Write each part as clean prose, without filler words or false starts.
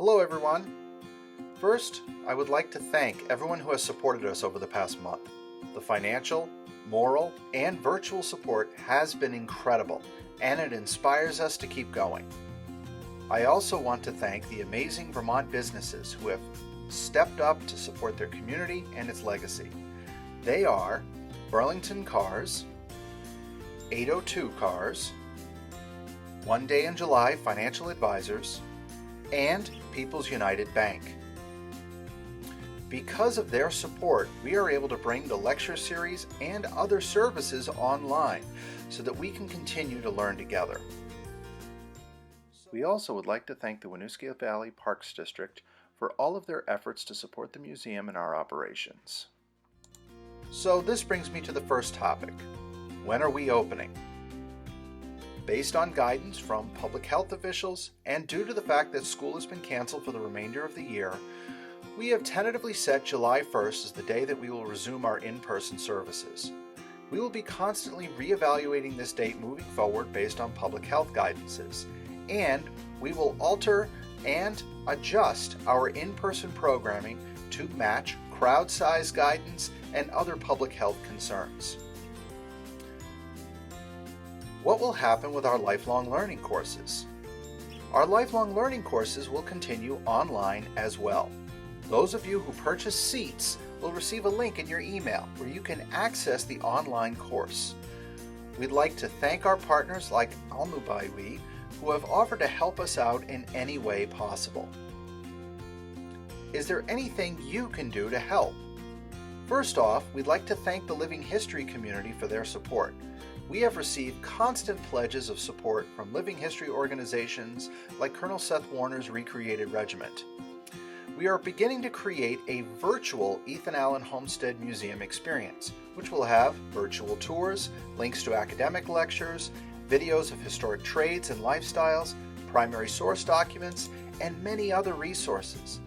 Hello everyone. First, I would like to thank everyone who has supported us over the past month. The financial, moral, and virtual support has been incredible, and it inspires us to keep going. I also want to thank the amazing Vermont businesses who have stepped up to support their community and its legacy. They are Burlington Cars, 802 Cars, One Day in July Financial Advisors, and People's United Bank. Because of their support, we are able to bring the lecture series and other services online so that we can continue to learn together. We also would like to thank the Winooski Valley Parks District for all of their efforts to support the museum and our operations. So this brings me to the first topic. When are we opening? Based on guidance from public health officials and due to the fact that school has been canceled for the remainder of the year, we have tentatively set July 1st as the day that we will resume our in-person services. We will be constantly reevaluating this date moving forward based on public health guidances, and we will alter and adjust our in-person programming to match crowd size guidance and other public health concerns. What will happen with our lifelong learning courses? Our lifelong learning courses will continue online as well. Those of you who purchase seats will receive a link in your email where you can access the online course. We'd like to thank our partners like Almubaiwi who have offered to help us out in any way possible. Is there anything you can do to help? First off, we'd like to thank the Living History community for their support. We have received constant pledges of support from living history organizations like Colonel Seth Warner's Recreated Regiment. We are beginning to create a virtual Ethan Allen Homestead Museum experience, which will have virtual tours, links to academic lectures, videos of historic trades and lifestyles, primary source documents, and many other resources.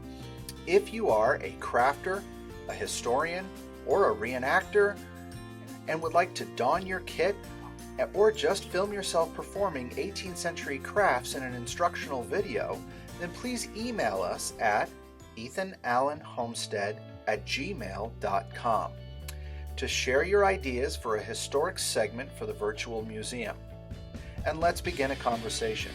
If you are a crafter, a historian, or a reenactor, and would like to don your kit or just film yourself performing 18th century crafts in an instructional video, then please email us at ethanallenhomestead@gmail.com to share your ideas for a historic segment for the virtual museum. And let's begin a conversation.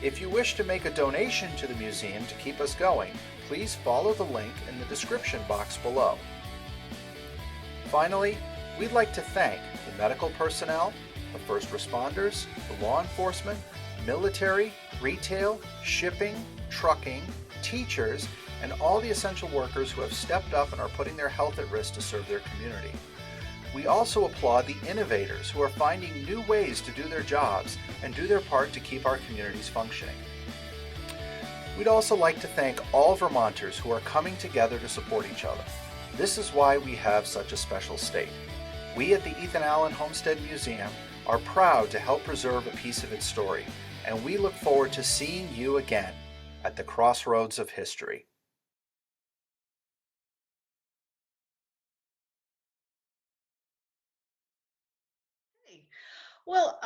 If you wish to make a donation to the museum to keep us going, please follow the link in the description box below. Finally, we'd like to thank the medical personnel, the first responders, the law enforcement, military, retail, shipping, trucking, teachers, and all the essential workers who have stepped up and are putting their health at risk to serve their community. We also applaud the innovators who are finding new ways to do their jobs and do their part to keep our communities functioning. We'd also like to thank all Vermonters who are coming together to support each other. This is why we have such a special state. We at the Ethan Allen Homestead Museum are proud to help preserve a piece of its story, and we look forward to seeing you again at the crossroads of history. Hey. Well,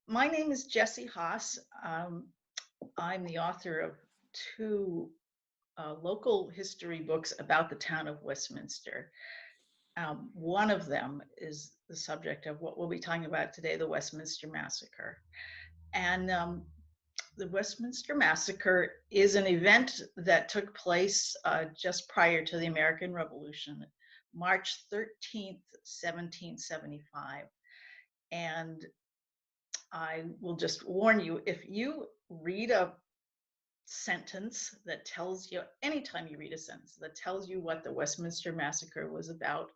my name is Jessie Haas. I'm the author of two local history books about the town of Westminster. One of them is the subject of what we'll be talking about today, the Westminster Massacre. And the Westminster Massacre is an event that took place just prior to the American Revolution, March 13th, 1775. And I will just warn you, if you read a sentence that tells you, anytime you read a sentence that tells you what the Westminster Massacre was about,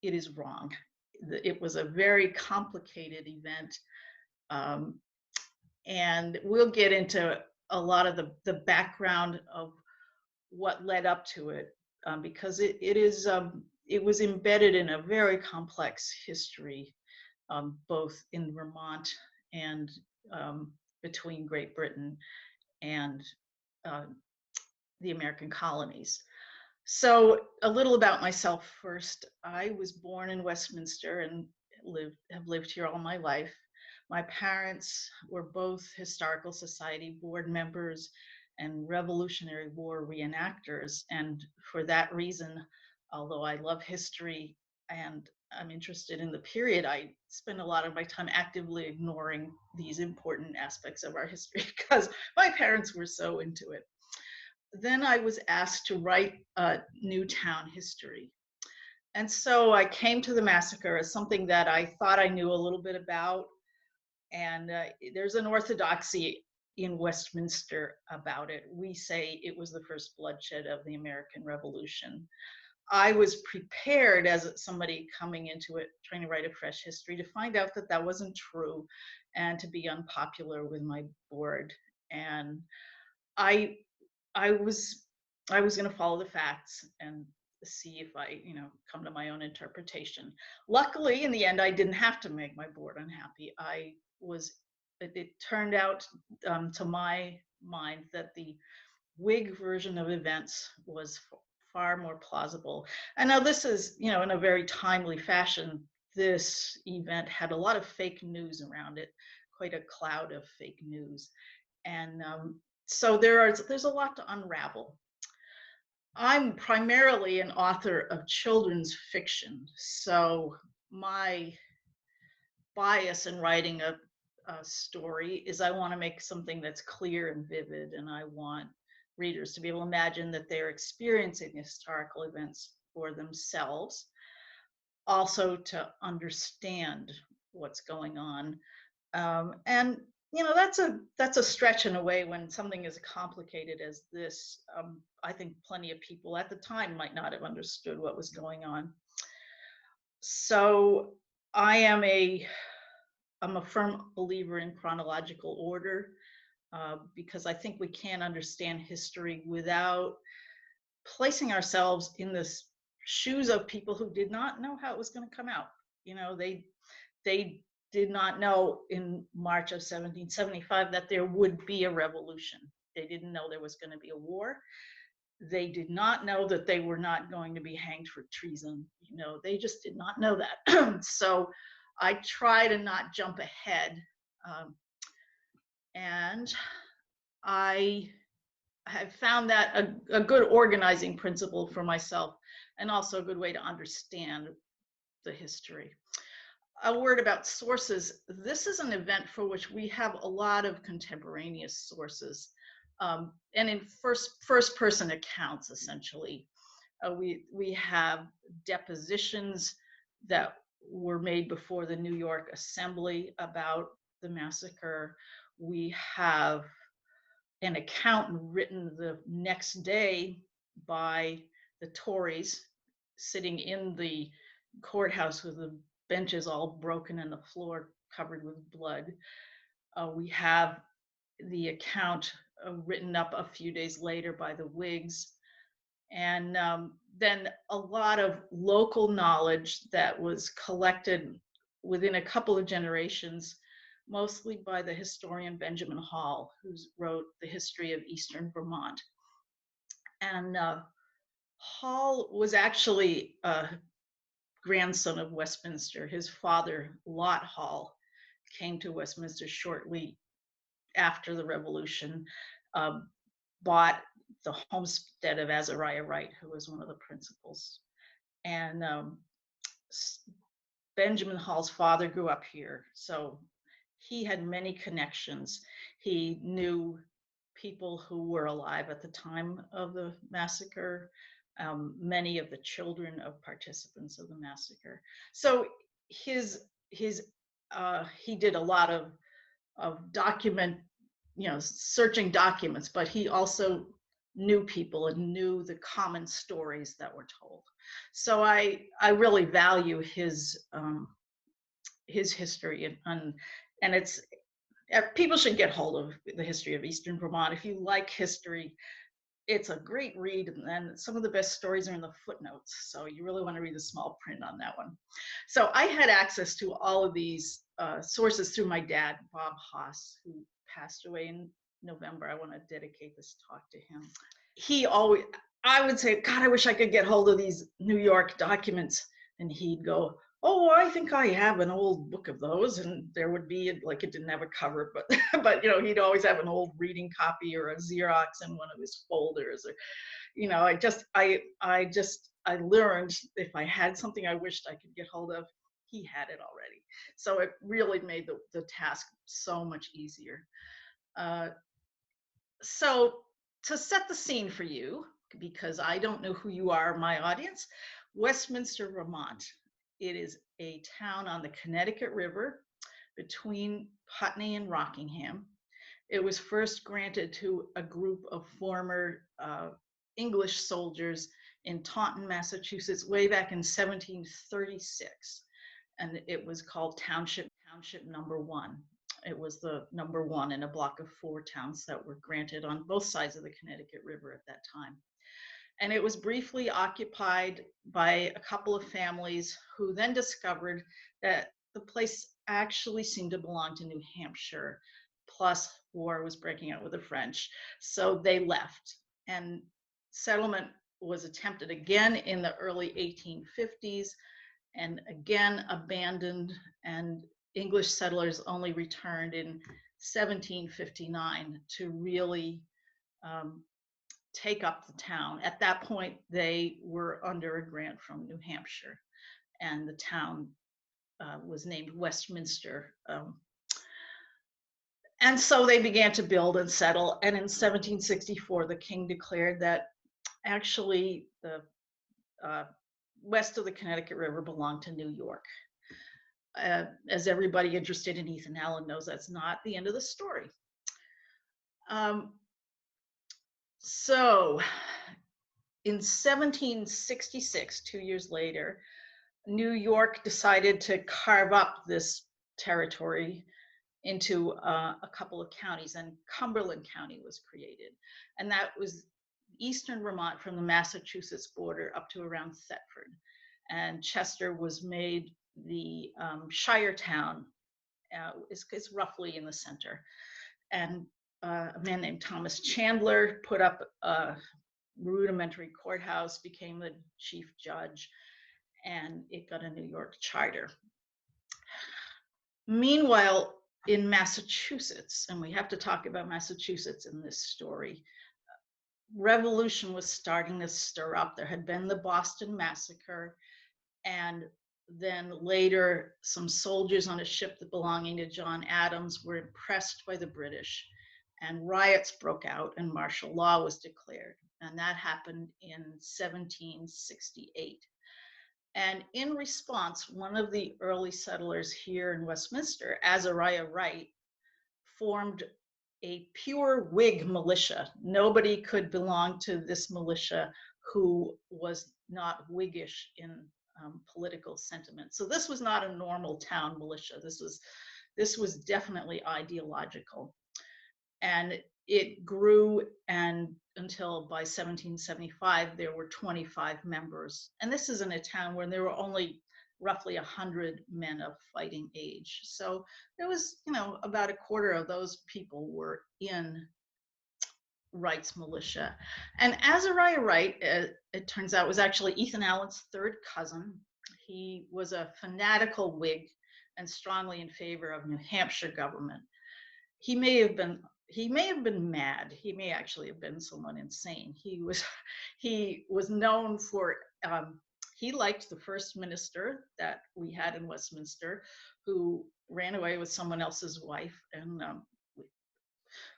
it is wrong. It was a very complicated event. And we'll get into a lot of the background of what led up to it, because it was embedded in a very complex history, both in Vermont and between Great Britain and the American colonies. So a little about myself first. I was born in Westminster and have lived here all my life. My parents were both Historical Society board members and Revolutionary War reenactors. And for that reason, although I love history and I'm interested in the period, I spend a lot of my time actively ignoring these important aspects of our history because my parents were so into it. Then I was asked to write a new town history. And so I came to the massacre as something that I thought I knew a little bit about. And there's an orthodoxy in Westminster about it. We say it was the first bloodshed of the American Revolution. I was prepared as somebody coming into it, trying to write a fresh history, to find out that that wasn't true and to be unpopular with my board. And I was going to follow the facts and see if I, come to my own interpretation. Luckily, in the end, I didn't have to make my board unhappy. It turned out, to my mind, that the Whig version of events was far more plausible. And now this is, in a very timely fashion, this event had a lot of fake news around it, quite a cloud of fake news. And so there's a lot to unravel. I'm primarily an author of children's fiction, so my bias in writing a story is I want to make something that's clear and vivid, and I want readers to be able to imagine that they're experiencing historical events for themselves, also to understand what's going on. And that's a stretch in a way when something as complicated as this. I think plenty of people at the time might not have understood what was going on. So I'm a firm believer in chronological order, because I think we can't understand history without placing ourselves in the shoes of people who did not know how it was going to come out. They did not know in March of 1775 that there would be a revolution. They didn't know there was going to be a war. They did not know that they were not going to be hanged for treason. They just did not know that. So I try to not jump ahead. And I have found that a good organizing principle for myself, and also a good way to understand the history. A word about sources. This is an event for which we have a lot of contemporaneous sources, and in first person accounts, essentially. We have depositions that were made before the New York Assembly about the massacre. We have an account written the next day by the Tories sitting in the courthouse with the benches all broken and the floor covered with blood. We have the account written up a few days later by the Whigs. And then a lot of local knowledge that was collected within a couple of generations, mostly by the historian Benjamin Hall, who wrote the history of Eastern Vermont. And Hall was actually a grandson of Westminster. His father, Lot Hall, came to Westminster shortly after the Revolution, bought the homestead of Azariah Wright, who was one of the principals. And Benjamin Hall's father grew up here, so he had many connections. He knew people who were alive at the time of the massacre, many of the children of participants of the massacre. So he did a lot of searching documents, but he also knew people and knew the common stories that were told. So I really value his history, and it's, people should get hold of the history of Eastern Vermont. If you like history, it's a great read, and then some of the best stories are in the footnotes. So you really want to read the small print on that one. So I had access to all of these sources through my dad, Bob Haas, who passed away in November. I want to dedicate this talk to him. I would say, God, I wish I could get hold of these New York documents. And he'd go, Oh, I think I have an old book of those, and there would be like it didn't have a cover, but but he'd always have an old reading copy or a Xerox in one of his folders, or I learned if I had something I wished I could get hold of, he had it already. So it really made the task so much easier. Uh, so to set the scene for you, because I don't know who you are, my audience, Westminster, Vermont. It is a town on the Connecticut River between Putney and Rockingham. It was first granted to a group of former English soldiers in Taunton, Massachusetts, way back in 1736. And it was called Township Number One. It was the number one in a block of 4 towns that were granted on both sides of the Connecticut River at that time. And it was briefly occupied by a couple of families who then discovered that the place actually seemed to belong to New Hampshire, plus war was breaking out with the French. So they left, and settlement was attempted again in the early 1850s and again abandoned, and English settlers only returned in 1759 to really take up the town. At that point, they were under a grant from New Hampshire, and the town was named Westminster. And so they began to build and settle. And in 1764, the king declared that actually the west of the Connecticut River belonged to New York. As everybody interested in Ethan Allen knows, that's not the end of the story. So in 1766, 2 years later, New York decided to carve up this territory into a couple of counties, and Cumberland County was created. And that was eastern Vermont from the Massachusetts border up to around Thetford. And Chester was made the shire town, is roughly in the center. And a man named Thomas Chandler put up a rudimentary courthouse, became the chief judge, and it got a New York charter. Meanwhile, in Massachusetts, and we have to talk about Massachusetts in this story, revolution was starting to stir up. There had been the Boston Massacre, and then later some soldiers on a ship that belonging to John Adams were impressed by the British, and riots broke out and martial law was declared. And that happened in 1768. And in response, one of the early settlers here in Westminster, Azariah Wright, formed a pure Whig militia. Nobody could belong to this militia who was not Whiggish in political sentiment. So this was not a normal town militia. This was definitely ideological. And it grew, and until by 1775 there were 25 members. And this is in a town where there were only roughly 100 men of fighting age. So there was, about a quarter of those people were in Wright's militia. And Azariah Wright, it turns out, was actually Ethan Allen's third cousin. He was a fanatical Whig and strongly in favor of New Hampshire government. He may have been mad. He may actually have been someone insane. He was known for, he liked the first minister that we had in Westminster, who ran away with someone else's wife, and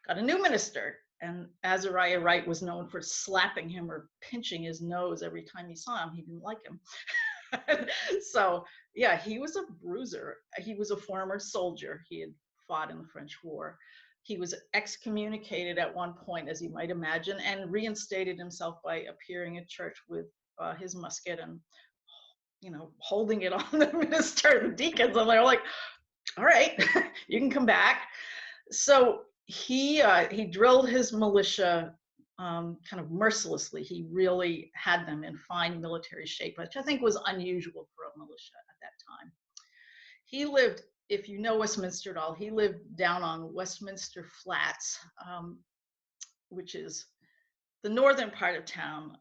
got a new minister. And Azariah Wright was known for slapping him or pinching his nose every time he saw him. He didn't like him. So yeah, he was a bruiser. He was a former soldier. He had fought in the French War. He was excommunicated at one point, as you might imagine, and reinstated himself by appearing at church with his musket and, holding it on the minister and deacons. And they're like, all right, you can come back. So he drilled his militia kind of mercilessly. He really had them in fine military shape, which I think was unusual for a militia at that time. He lived, if you know Westminster at all, he lived down on Westminster Flats, which is the northern part of town.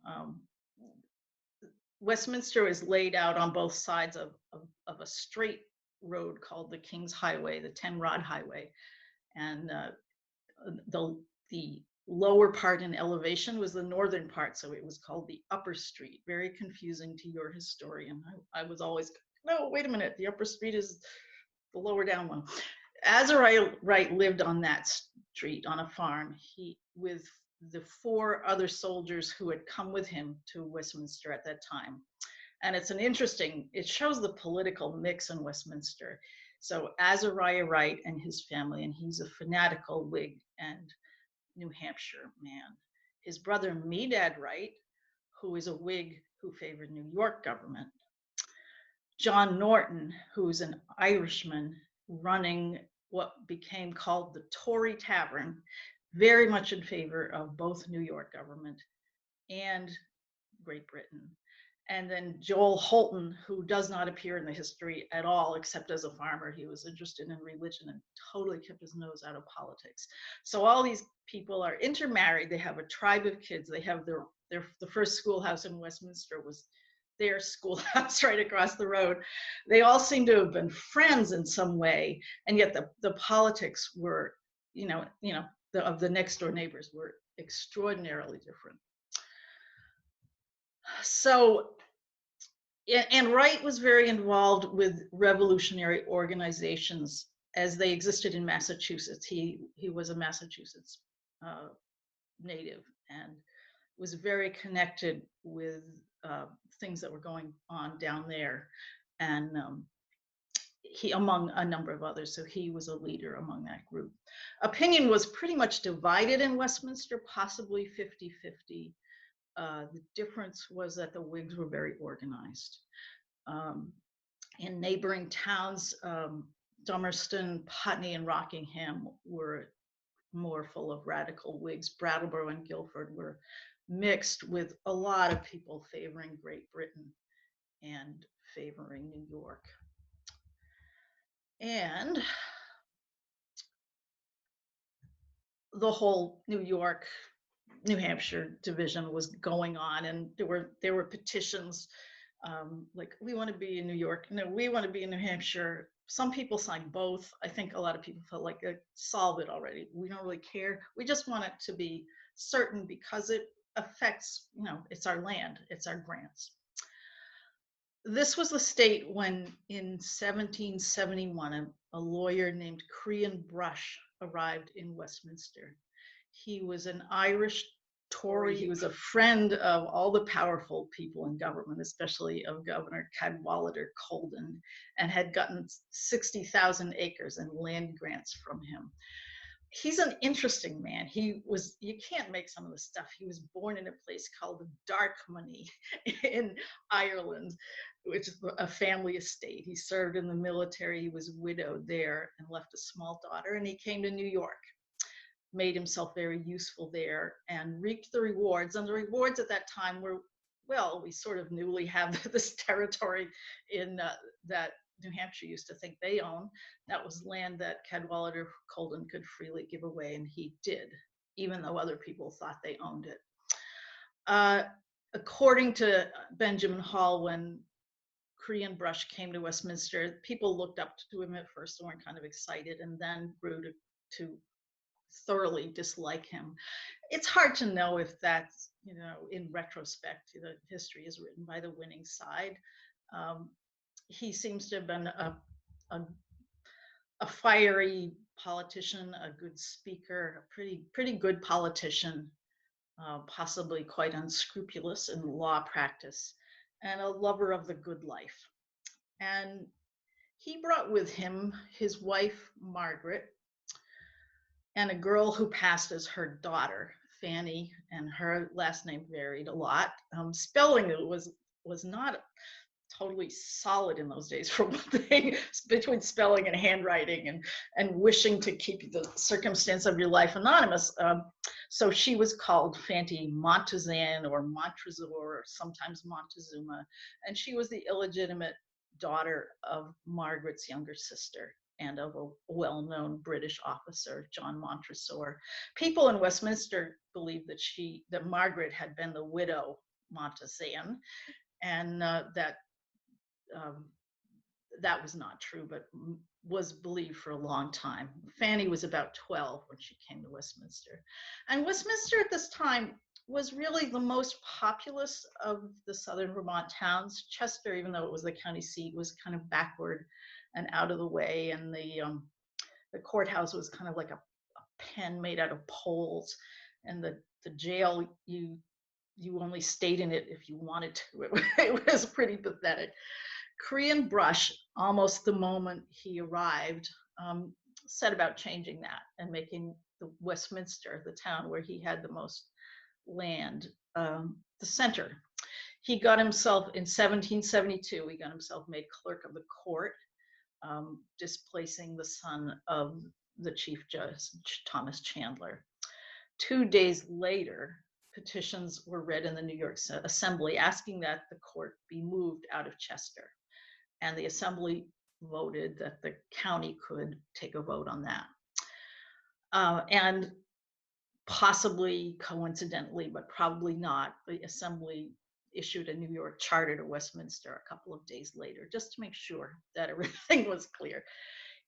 Westminster is laid out on both sides of a straight road called the King's Highway, the 10-rod highway. And the lower part in elevation was the northern part, so it was called the Upper Street. Very confusing to your historian. I was always, no, wait a minute, the Upper Street is the lower down one. Azariah Wright lived on that street on a farm. He, with the 4 other soldiers who had come with him to Westminster at that time. And it's an interesting, it shows the political mix in Westminster. So Azariah Wright and his family, and he's a fanatical Whig and New Hampshire man. His brother Medad Wright, who is a Whig who favored New York government. John Norton, who's an Irishman running what became called the Tory Tavern, very much in favor of both New York government and Great Britain. And then Joel Holton, who does not appear in the history at all, except as a farmer. He was interested in religion and totally kept his nose out of politics. So all these people are intermarried. They have a tribe of kids. They have the first schoolhouse in Westminster was their schoolhouse right across the road. They all seem to have been friends in some way, and yet the politics were, of the next door neighbors were extraordinarily different. So, and Wright was very involved with revolutionary organizations as they existed in Massachusetts. He was a Massachusetts native and was very connected with things that were going on down there, and he, among a number of others, so he was a leader among that group. Opinion was pretty much divided in Westminster, possibly 50-50. The difference was that the Whigs were very organized. In neighboring towns, Dummerston, Putney, and Rockingham were more full of radical Whigs. Brattleboro and Guilford were mixed with a lot of people favoring Great Britain and favoring New York. And the whole New York, New Hampshire division was going on, and there were petitions like, we want to be in New York, no, we want to be in New Hampshire. Some people signed both. I think a lot of people felt like, solve it already. We don't really care. We just want it to be certain because it affects, it's our land, it's our grants. This was the state when, in 1771, a lawyer named Crean Brush arrived in Westminster. He was an Irish Tory. He was a friend of all the powerful people in government, especially of Governor Cadwallader Colden, and had gotten 60,000 acres in land grants from him. He's an interesting man. You can't make some of the stuff. He was born in a place called Darkmoney in Ireland, which is a family estate. He served in the military. He was widowed there and left a small daughter, and he came to New York, made himself very useful there, and reaped the rewards. And the rewards at that time were, well, we sort of newly have this territory in that New Hampshire used to think they own. That was land that Cadwallader Colden could freely give away, and he did, even though other people thought they owned it. According to Benjamin Hall, when Crean Brush came to Westminster, people looked up to him at first and were kind of excited, and then grew to thoroughly dislike him. It's hard to know if that's, in retrospect, the history is written by the winning side. He seems to have been a fiery politician, a good speaker, a pretty good politician, possibly quite unscrupulous in law practice, and a lover of the good life. And he brought with him his wife, Margaret, and a girl who passed as her daughter, Fanny, and her last name varied a lot. Spelling was not totally solid in those days, for one thing, between spelling and handwriting, and wishing to keep the circumstance of your life anonymous. So she was called Fanny Montezan or Montresor, or sometimes Montezuma, and she was the illegitimate daughter of Margaret's younger sister and of a well-known British officer, John Montresor. People in Westminster believed that Margaret had been the widow Montezan, and that was not true, but was believed for a long time. Fanny was about 12 when she came to Westminster. And Westminster at this time was really the most populous of the southern Vermont towns. Chester, even though it was the county seat, was kind of backward and out of the way. And the courthouse was kind of like a pen made out of poles. And the jail, you only stayed in it if you wanted to. It was pretty pathetic. Korean Brush, almost the moment he arrived, set about changing that and making the Westminster, the town where he had the most land, the center. He got himself, in 1772, he got himself made clerk of the court, displacing the son of the Chief Judge, Thomas Chandler. 2 days later, petitions were read in the New York Assembly asking that the court be moved out of Chester. And the Assembly voted that the county could take a vote on that. And possibly coincidentally, but probably not, the Assembly issued a New York charter to Westminster a couple of days later, just to make sure that everything was clear.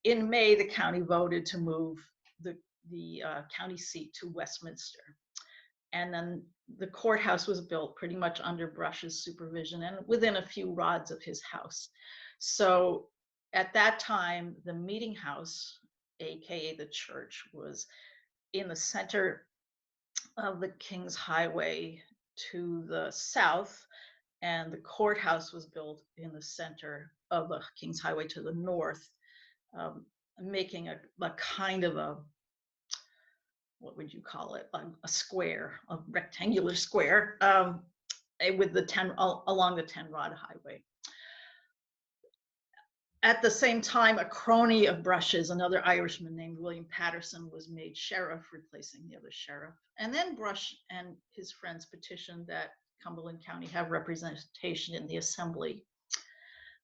In May, the county voted to move the county seat to Westminster. And then the courthouse was built pretty much under Brush's supervision and within a few rods of his house. So at that time, the meeting house, AKA the church, was in the center of the King's Highway to the south, and the courthouse was built in the center of the King's Highway to the north, making a kind of a, what would you call it, a square, a rectangular square, with the along the 10-rod highway. At the same time, a crony of Brush's, another Irishman named William Patterson, was made sheriff, replacing the other sheriff. And then Brush and his friends petitioned that Cumberland County have representation in the Assembly.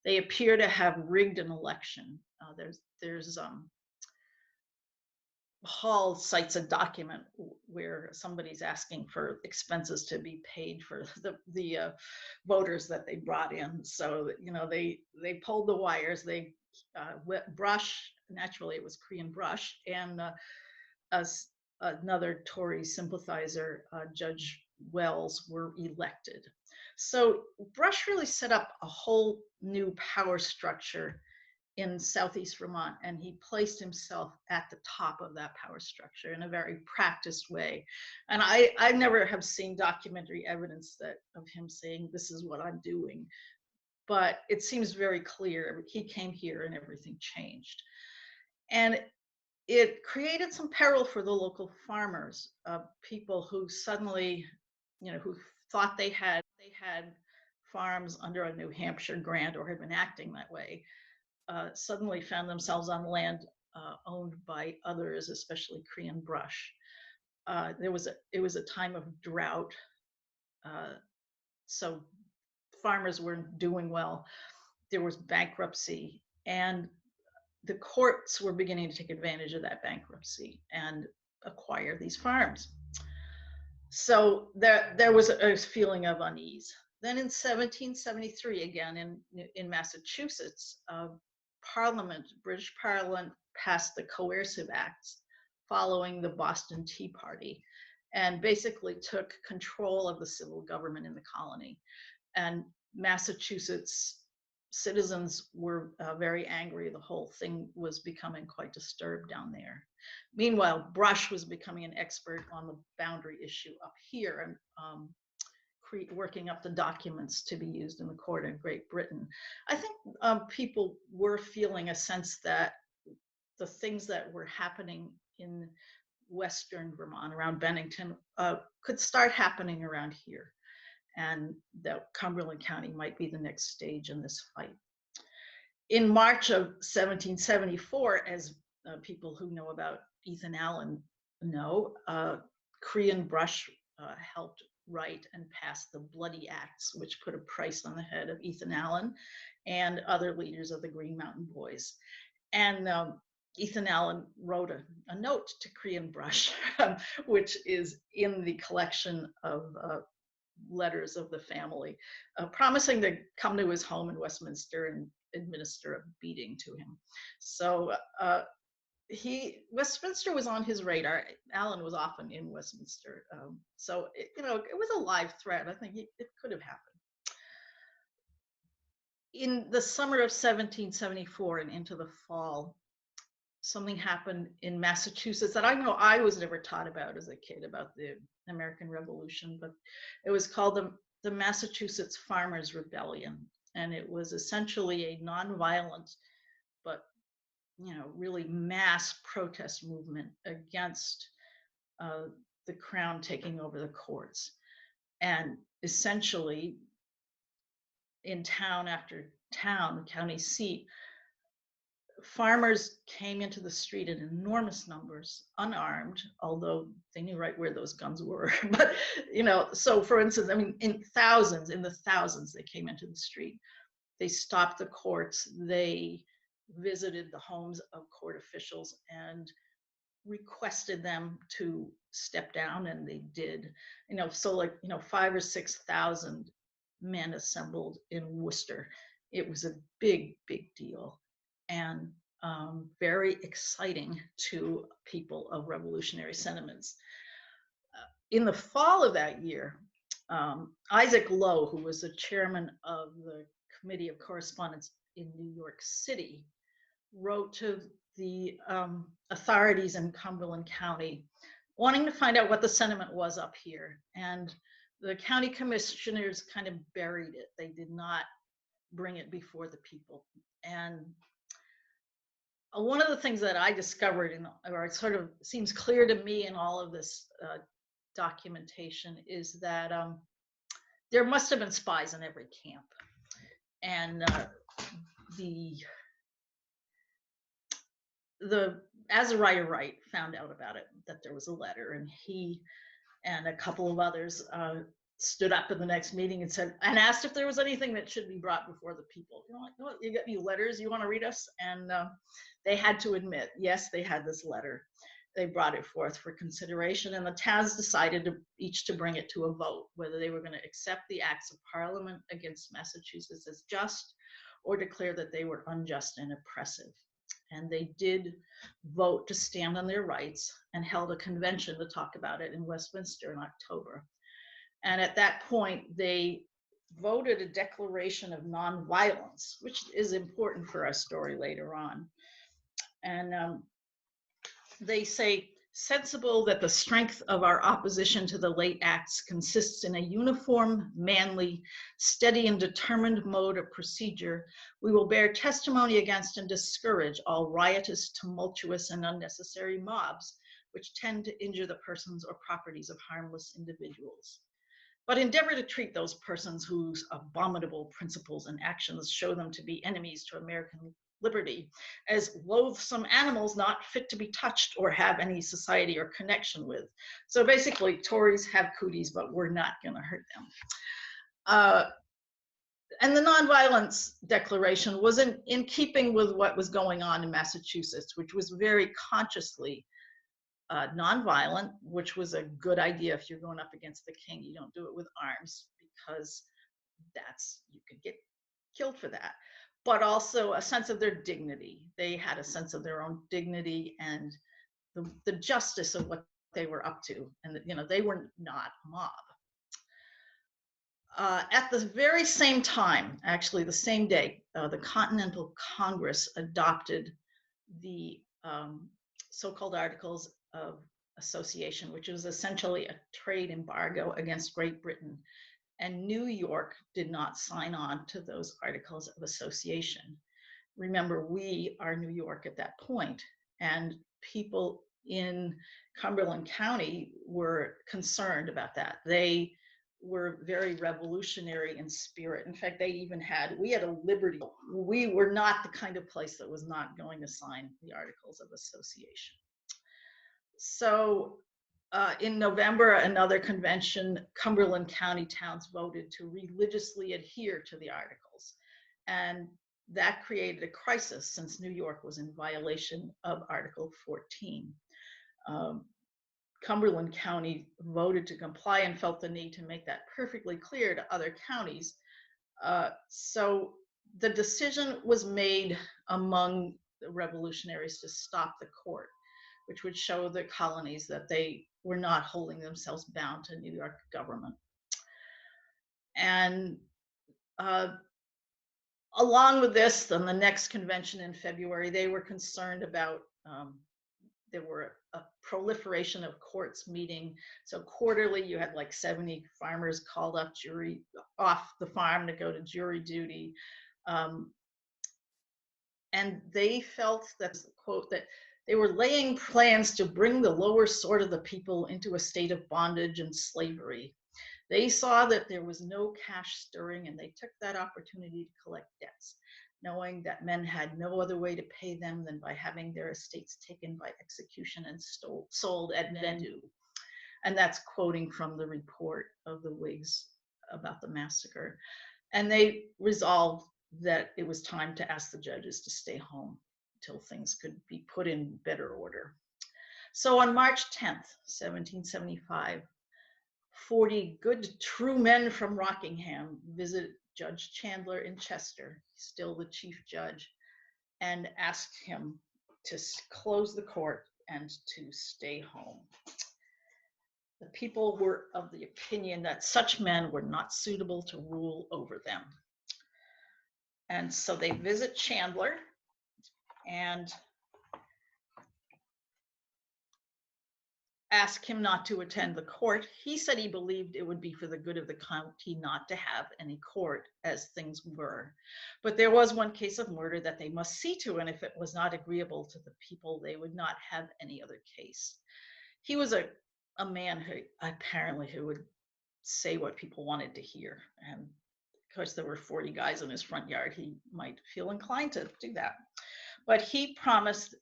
They appear to have rigged an election. Hall cites a document where somebody's asking for expenses to be paid for the voters that they brought in. So, you know, they pulled the wires. They Brush, naturally it was Korean Brush, and another Tory sympathizer, Judge Wells, were elected. So Brush really set up a whole new power structure in Southeast Vermont, and he placed himself at the top of that power structure in a very practiced way. And I never have seen documentary evidence of him saying, this is what I'm doing, but it seems very clear he came here and everything changed. And it created some peril for the local farmers, people who suddenly, you know, who thought they had farms under a New Hampshire grant or had been acting that way, suddenly found themselves on land owned by others, especially Korean Brush. It was a time of drought, so farmers weren't doing well. There was bankruptcy, and the courts were beginning to take advantage of that bankruptcy and acquire these farms. So there was a feeling of unease. Then in 1773, again in Massachusetts, British Parliament passed the Coercive Acts following the Boston Tea Party, and basically took control of the civil government in the colony. And Massachusetts citizens were very angry. The whole thing was becoming quite disturbed down there. Meanwhile, Brush was becoming an expert on the boundary issue up here, and working up the documents to be used in the court in Great Britain. I think people were feeling a sense that the things that were happening in Western Vermont, around Bennington, could start happening around here, and that Cumberland County might be the next stage in this fight. In March of 1774, as people who know about Ethan Allen know, Korean Brush helped write and pass the Bloody Acts, which put a price on the head of Ethan Allen and other leaders of the Green Mountain Boys. And Ethan Allen wrote a note to Korean Brush, which is in the collection of letters of the family, promising to come to his home in Westminster and administer a beating to him. So Westminster was on his radar. Allen was often in Westminster. So it was a live threat. I think it could have happened. In the summer of 1774 and into the fall, something happened in Massachusetts that I know I was never taught about as a kid, about the American Revolution, but it was called the Massachusetts Farmers' Rebellion. And it was essentially a nonviolent, but really mass protest movement against the Crown taking over the courts. And essentially, in town after town, county seat, farmers came into the street in enormous numbers, unarmed, although they knew right where those guns were. But, so for instance, I mean, in the thousands, they came into the street. They stopped the courts. They visited the homes of court officials and requested them to step down, and they did. So 5,000 or 6,000 men assembled in Worcester. It was a big, big deal, and very exciting to people of revolutionary sentiments. In the fall of that year, Isaac Lowe, who was the chairman of the Committee of Correspondence in New York City, wrote to the authorities in Cumberland County, wanting to find out what the sentiment was up here. And the county commissioners kind of buried it. They did not bring it before the people. And one of the things that I discovered, or it sort of seems clear to me in all of this documentation, is that there must have been spies in every camp. And the Azariah Wright found out about it, that there was a letter, and he and a couple of others stood up in the next meeting and asked if there was anything that should be brought before the people. You got any letters you want to read us? And they had to admit, yes, they had this letter. They brought it forth for consideration, and the towns decided each to bring it to a vote, whether they were going to accept the acts of Parliament against Massachusetts as just, or declare that they were unjust and oppressive. And they did vote to stand on their rights, and held a convention to talk about it in Westminster in October. And at that point, they voted a declaration of nonviolence, which is important for our story later on. And they say, sensible that the strength of our opposition to the late acts consists in a uniform, manly, steady, and determined mode of procedure, we will bear testimony against and discourage all riotous, tumultuous, and unnecessary mobs which tend to injure the persons or properties of harmless individuals. But endeavor to treat those persons whose abominable principles and actions show them to be enemies to American liberty as loathsome animals not fit to be touched or have any society or connection with. So basically, Tories have cooties, but we're not going to hurt them. And the nonviolence declaration was in keeping with what was going on in Massachusetts, which was very consciously nonviolent, which was a good idea. If you're going up against the king, you don't do it with arms, because you could get killed for that. But also a sense of their dignity. They had a sense of their own dignity and the justice of what they were up to. And they were not a mob. At the very same time, actually the same day, the Continental Congress adopted the so-called Articles of Association, which was essentially a trade embargo against Great Britain. And New York did not sign on to those Articles of Association. Remember, we are New York at that point, and people in Cumberland County were concerned about that. They were very revolutionary in spirit. In fact, we had a liberty. We were not the kind of place that was not going to sign the Articles of Association. So in November, another convention, Cumberland County towns voted to religiously adhere to the Articles. And that created a crisis, since New York was in violation of Article 14. Cumberland County voted to comply and felt the need to make that perfectly clear to other counties. So the decision was made among the revolutionaries to stop the court, which would show the colonies that they were not holding themselves bound to New York government. And along with this, on the next convention in February, they were concerned about there were a proliferation of courts meeting. So quarterly, you had like 70 farmers called up jury off the farm to go to jury duty. And they felt that, quote, that they were laying plans to bring the lower sort of the people into a state of bondage and slavery. They saw that there was no cash stirring, and they took that opportunity to collect debts, knowing that men had no other way to pay them than by having their estates taken by execution and sold at vendue. And that's quoting from the report of the Whigs about the massacre. And they resolved that it was time to ask the judges to stay home until things could be put in better order. So on March 10th, 1775, 40 good, true men from Rockingham visit Judge Chandler in Chester, still the chief judge, and asked him to close the court and to stay home. The people were of the opinion that such men were not suitable to rule over them. And so they visit Chandler and ask him not to attend the court. He said he believed it would be for the good of the county not to have any court as things were. But there was one case of murder that they must see to, and if it was not agreeable to the people, they would not have any other case. He was a man who apparently who would say what people wanted to hear. And because there were 40 guys in his front yard, he might feel inclined to do that. But he promised,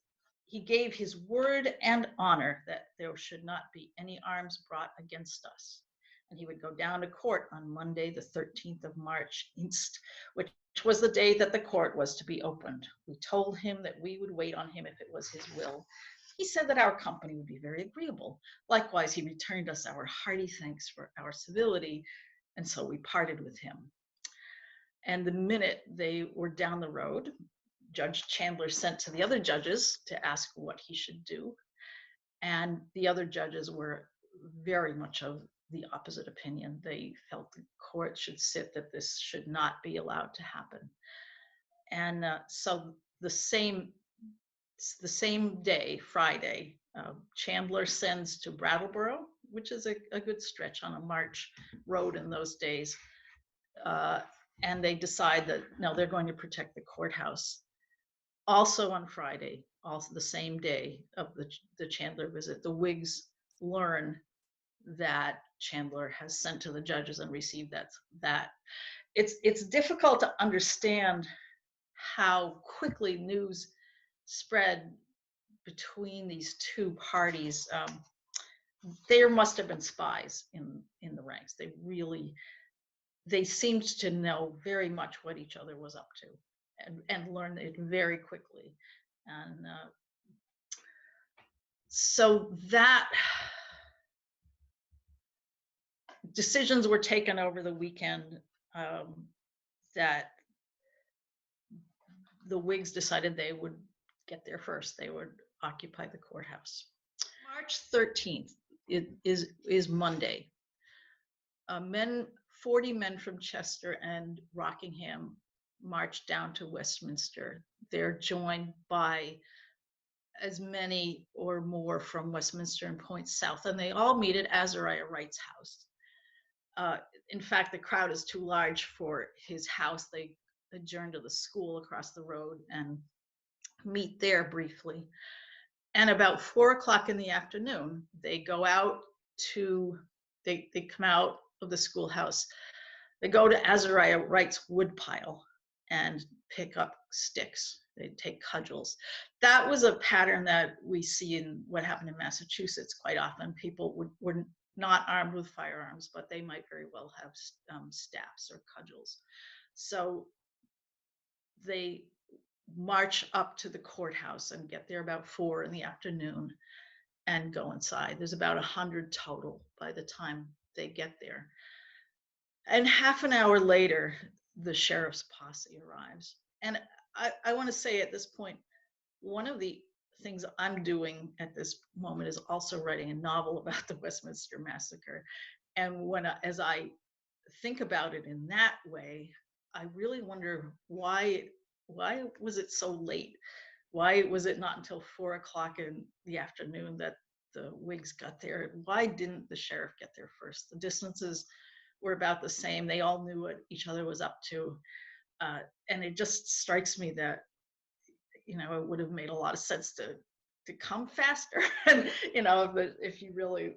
he gave his word and honor that there should not be any arms brought against us. And he would go down to court on Monday, the 13th of March, which was the day that the court was to be opened. We told him that we would wait on him if it was his will. He said that our company would be very agreeable. Likewise, he returned us our hearty thanks for our civility, and so we parted with him. And the minute they were down the road, Judge Chandler sent to the other judges to ask what he should do. And the other judges were very much of the opposite opinion. They felt the court should sit, that this should not be allowed to happen. And so the same day, Friday, Chandler sends to Brattleboro, which is a good stretch on a March road in those days. And they decide that, no, they're going to protect the courthouse. Also on Friday, also the same day of the Chandler visit, the Whigs learn that Chandler has sent to the judges and received that. It's difficult to understand how quickly news spread between these two parties. There must have been spies in the ranks. They seemed to know very much what each other was up to, and learned it very quickly. And so that decisions were taken over the weekend, that the Whigs decided they would get there first. They would occupy the courthouse. March 13th is Monday. 40 men from Chester and Rockingham marched down to Westminster. They're joined by as many or more from Westminster and points south, and they all meet at Azariah Wright's house. In fact, the crowd is too large for his house. They adjourn to the school across the road and meet there briefly. And about 4 o'clock in the afternoon, they go out they come out of the schoolhouse. They go to Azariah Wright's woodpile and pick up sticks. They take cudgels. That was a pattern that we see in what happened in Massachusetts quite often. People were not armed with firearms, but they might very well have staffs or cudgels. So they march up to the courthouse and get there about 4 in the afternoon. and go inside. There's about 100 total by the time they get there. And half an hour later, the sheriff's posse arrives. And I want to say at this point, one of the things I'm doing at this moment is also writing a novel about the Westminster Massacre. And as I think about it in that way, I really wonder why was it so late? Why was it not until 4 o'clock in the afternoon that the Whigs got there? Why didn't the sheriff get there first? The distances were about the same. They all knew what each other was up to. And it just strikes me that, it would have made a lot of sense to come faster. And, if you really,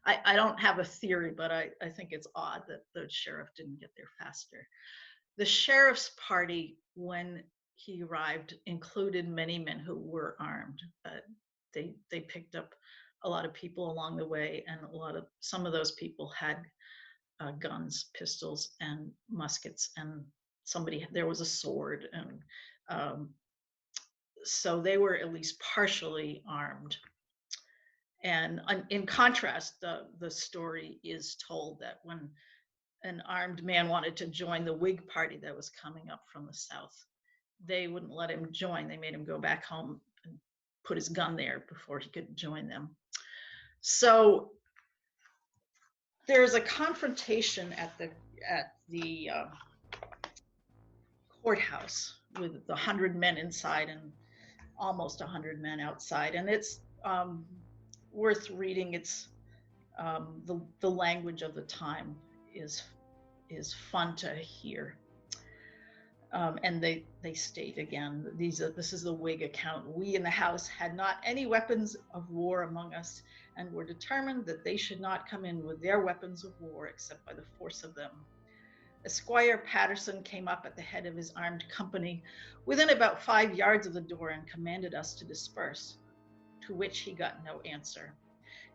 I don't have a theory, but I think it's odd that the sheriff didn't get there faster. The sheriff's party, when he arrived, included many men who were armed. They picked up a lot of people along the way, and some of those people had guns, pistols, and muskets, and there was a sword, and so they were at least partially armed. And in contrast, the story is told that when an armed man wanted to join the Whig party that was coming up from the south, they wouldn't let him join. They made him go back home and put his gun there before he could join them. So there's a confrontation at the courthouse with the 100 men inside and almost 100 men outside, and it's worth reading. It's the language of the time is fun to hear. And they state again, this is the Whig account. We in the House had not any weapons of war among us, and were determined that they should not come in with their weapons of war except by the force of them. Esquire Patterson came up at the head of his armed company within about 5 yards of the door and commanded us to disperse, to which he got no answer.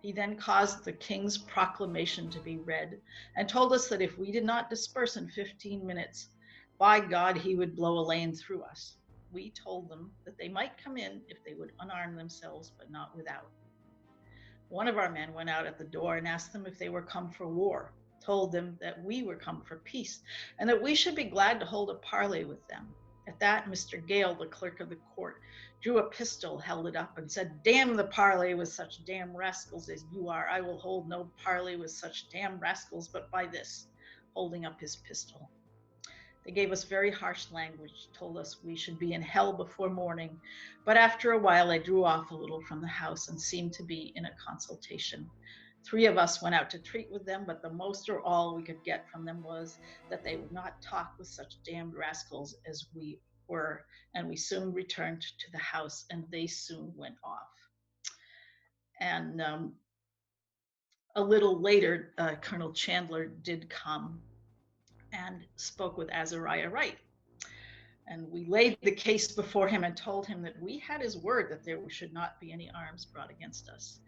He then caused the King's proclamation to be read and told us that if we did not disperse in 15 minutes, by God, he would blow a lane through us. We told them that they might come in if they would unarm themselves, but not without. One of our men went out at the door and asked them if they were come for war, told them that we were come for peace, and that we should be glad to hold a parley with them. At that, Mr. Gale, the clerk of the court, drew a pistol, held it up, and said, "Damn the parley with such damn rascals as you are. I will hold no parley with such damn rascals but by this," holding up his pistol. They gave us very harsh language, told us we should be in hell before morning, but after a while they drew off a little from the house and seemed to be in a consultation. 3 of us went out to treat with them, but the most or all we could get from them was that they would not talk with such damned rascals as we were, and we soon returned to the house, and they soon went off. And a little later, Colonel Chandler did come and spoke with Azariah Wright. And we laid the case before him and told him that we had his word that there should not be any arms brought against us.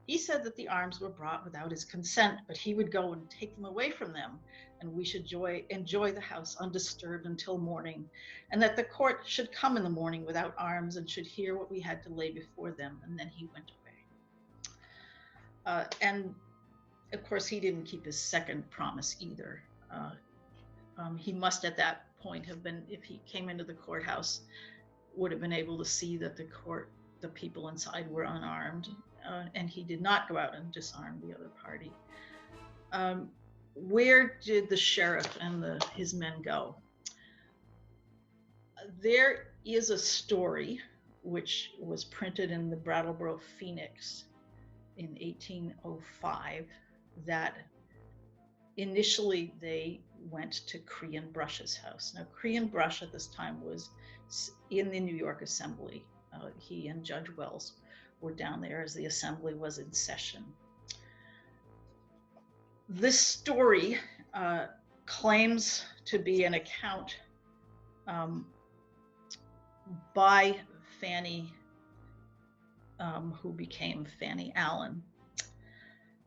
He said that the arms were brought without his consent, but he would go and take them away from them, and we should enjoy the house undisturbed until morning, and that the court should come in the morning without arms and should hear what we had to lay before them, and then he went away. And of course, he didn't keep his second promise either. He must at that point have been, if he came into the courthouse, would have been able to see that the people inside were unarmed, and he did not go out and disarm the other party. Where did the sheriff and his men go? There is a story which was printed in the Brattleboro Phoenix in 1805 that initially they went to Crean Brush's house. Now, Crean Brush at this time was in the New York Assembly. He and Judge Wells were down there as the assembly was in session. This story claims to be an account by Fanny, who became Fanny Allen,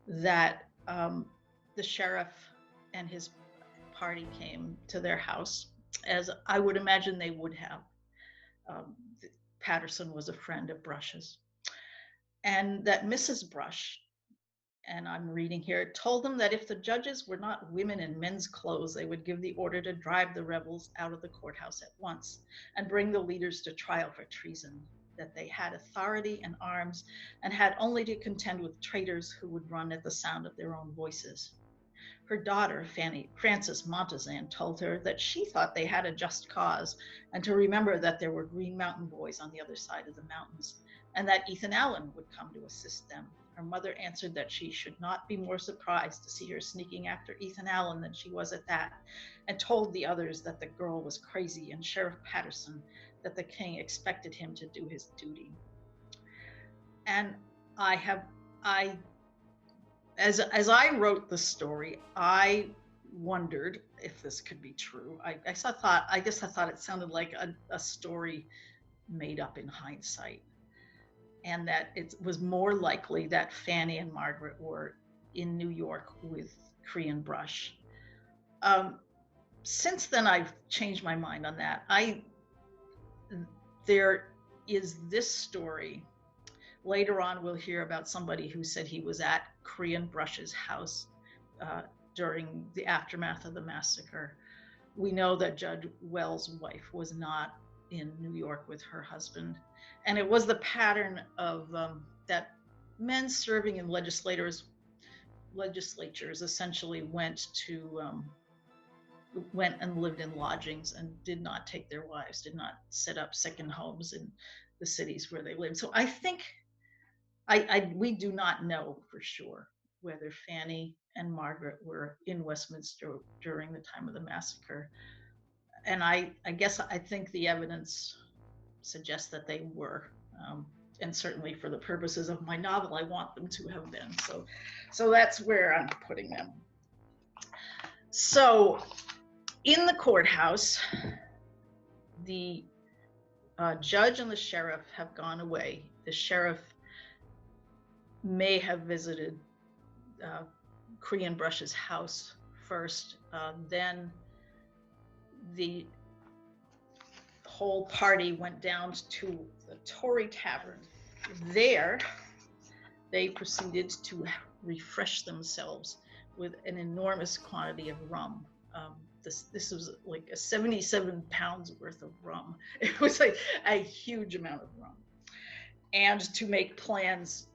that the sheriff and his party came to their house, as I would imagine they would have. Patterson was a friend of Brush's. and that Mrs. Brush, and I'm reading here, told them that if the judges were not women in men's clothes, they would give the order to drive the rebels out of the courthouse at once and bring the leaders to trial for treason, that they had authority and arms and had only to contend with traitors who would run at the sound of their own voices. Her daughter, Frances Montezan, told her that she thought they had a just cause and to remember that there were Green Mountain boys on the other side of the mountains and that Ethan Allen would come to assist them. Her mother answered that she should not be more surprised to see her sneaking after Ethan Allen than she was at that, and told the others that the girl was crazy and Sheriff Patterson that the king expected him to do his duty. And as I wrote the story, I wondered if this could be true. I guess I thought it sounded like a story made up in hindsight, and that it was more likely that Fanny and Margaret were in New York with Korean Brush. Since then, I've changed my mind on that. There is this story. Later on, we'll hear about somebody who said he was at Korean Brush's house during the aftermath of the massacre. We know that Judge Wells' wife was not in New York with her husband. And it was the pattern of that men serving in legislatures essentially went and lived in lodgings and did not take their wives, did not set up second homes in the cities where they lived. So I think we do not know for sure whether Fanny and Margaret were in Westminster during the time of the massacre. And I think the evidence suggests that they were. And certainly for the purposes of my novel, I want them to have been. So that's where I'm putting them. So in the courthouse, the judge and the sheriff have gone away. The sheriff may have visited Korean Brush's house first. Then the whole party went down to the Tory Tavern. There, they proceeded to refresh themselves with an enormous quantity of rum. This was like 77 pounds worth of rum. It was like a huge amount of rum. And to make plans,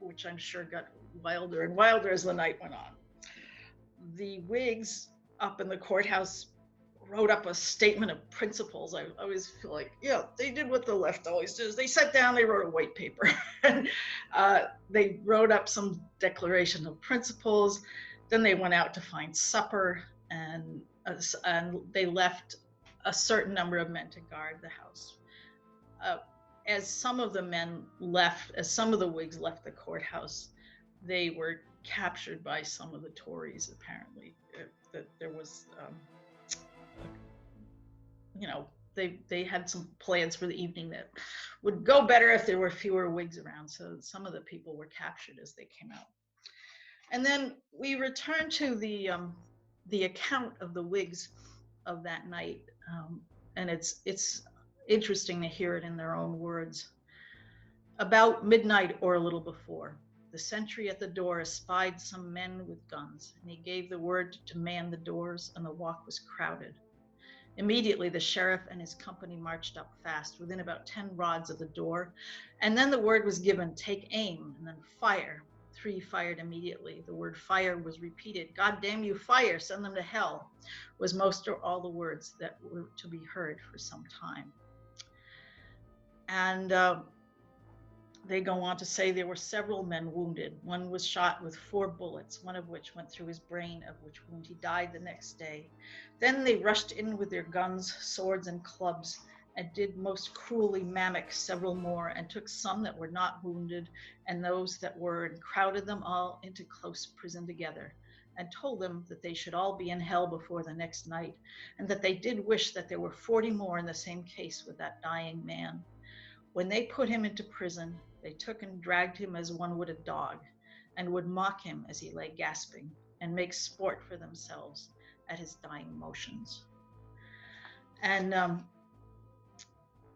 which I'm sure got wilder and wilder as the night went on. The Whigs up in the courthouse wrote up a statement of principles. I always feel like, they did what the left always does. They sat down, they wrote a white paper. And they wrote up some declaration of principles. Then they went out to find supper, and they left a certain number of men to guard the house. As some of the Whigs left the courthouse, they were captured by some of the Tories, apparently. That there was, they had some plans for the evening that would go better if there were fewer Whigs around. So some of the people were captured as they came out. And then we return to the account of the Whigs of that night, and it's interesting to hear it in their own words. About midnight or a little before, the sentry at the door espied some men with guns, and he gave the word to man the doors, and the walk was crowded. Immediately, the sheriff and his company marched up fast, within about 10 rods of the door, and then the word was given, take aim, and then fire. 3 fired immediately. The word fire was repeated. God damn you, fire, send them to hell, was most or all the words that were to be heard for some time. And they go on to say there were several men wounded. One was shot with 4 bullets, one of which went through his brain, of which wound he died the next day. Then they rushed in with their guns, swords, and clubs, and did most cruelly mammock several more, and took some that were not wounded, and those that were, and crowded them all into close prison together, and told them that they should all be in hell before the next night, and that they did wish that there were 40 more in the same case with that dying man. When they put him into prison, they took and dragged him as one would a dog, and would mock him as he lay gasping, and make sport for themselves at his dying motions. And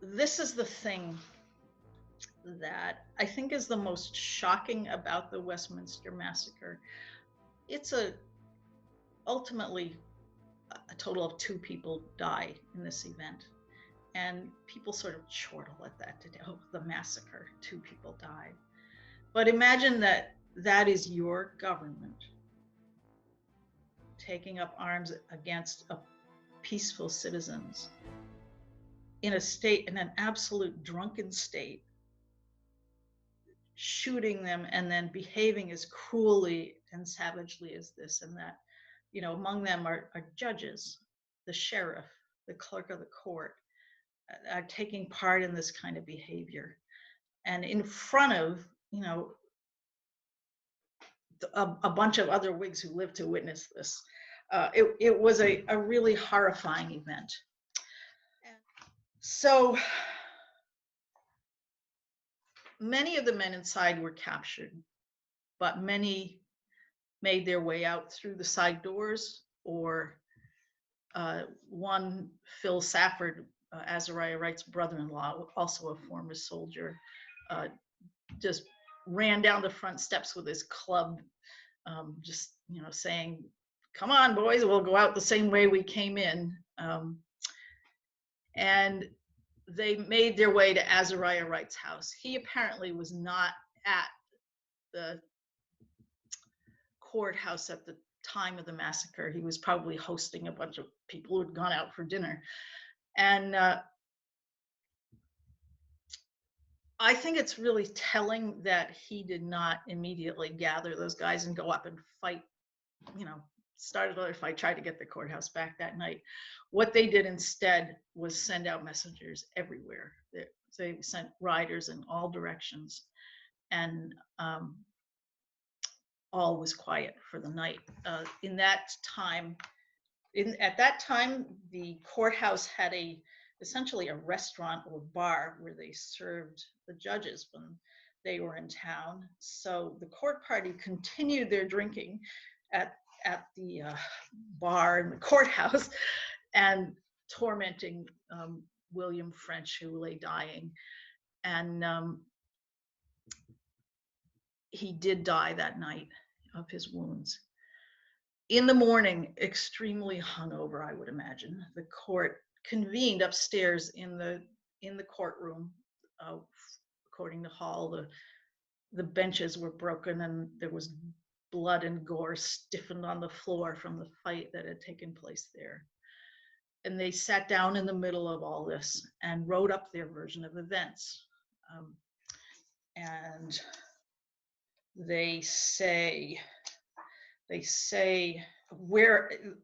this is the thing that I think is the most shocking about the Westminster Massacre. It's ultimately a total of 2 people die in this event. And people sort of chortle at that today. Oh, the massacre, 2 people died. But imagine that is your government taking up arms against peaceful citizens in an absolute drunken state, shooting them and then behaving as cruelly and savagely as this and that. Among them are judges, the sheriff, the clerk of the court, are taking part in this kind of behavior. And in front of, a bunch of other Whigs who lived to witness this. It was a really horrifying event. So many of the men inside were captured, but many made their way out through the side doors, or one, Phil Safford, Azariah Wright's brother-in-law, also a former soldier, just ran down the front steps with his club, just saying, "Come on, boys, we'll go out the same way we came in." And they made their way to Azariah Wright's house. He apparently was not at the courthouse at the time of the massacre. He was probably hosting a bunch of people who had gone out for dinner. And I think it's really telling that he did not immediately gather those guys and go up and fight, start another fight, try to get the courthouse back that night. What they did instead was send out messengers everywhere. They sent riders in all directions, and all was quiet for the night. At that time, the courthouse had essentially a restaurant or bar where they served the judges when they were in town. So the court party continued their drinking at the bar in the courthouse and tormenting William French, who lay dying. And he did die that night of his wounds. In the morning, extremely hungover, I would imagine, the court convened upstairs in the courtroom. According to Hall, the benches were broken and there was blood and gore stiffened on the floor from the fight that had taken place there. And they sat down in the middle of all this and wrote up their version of events. And they say,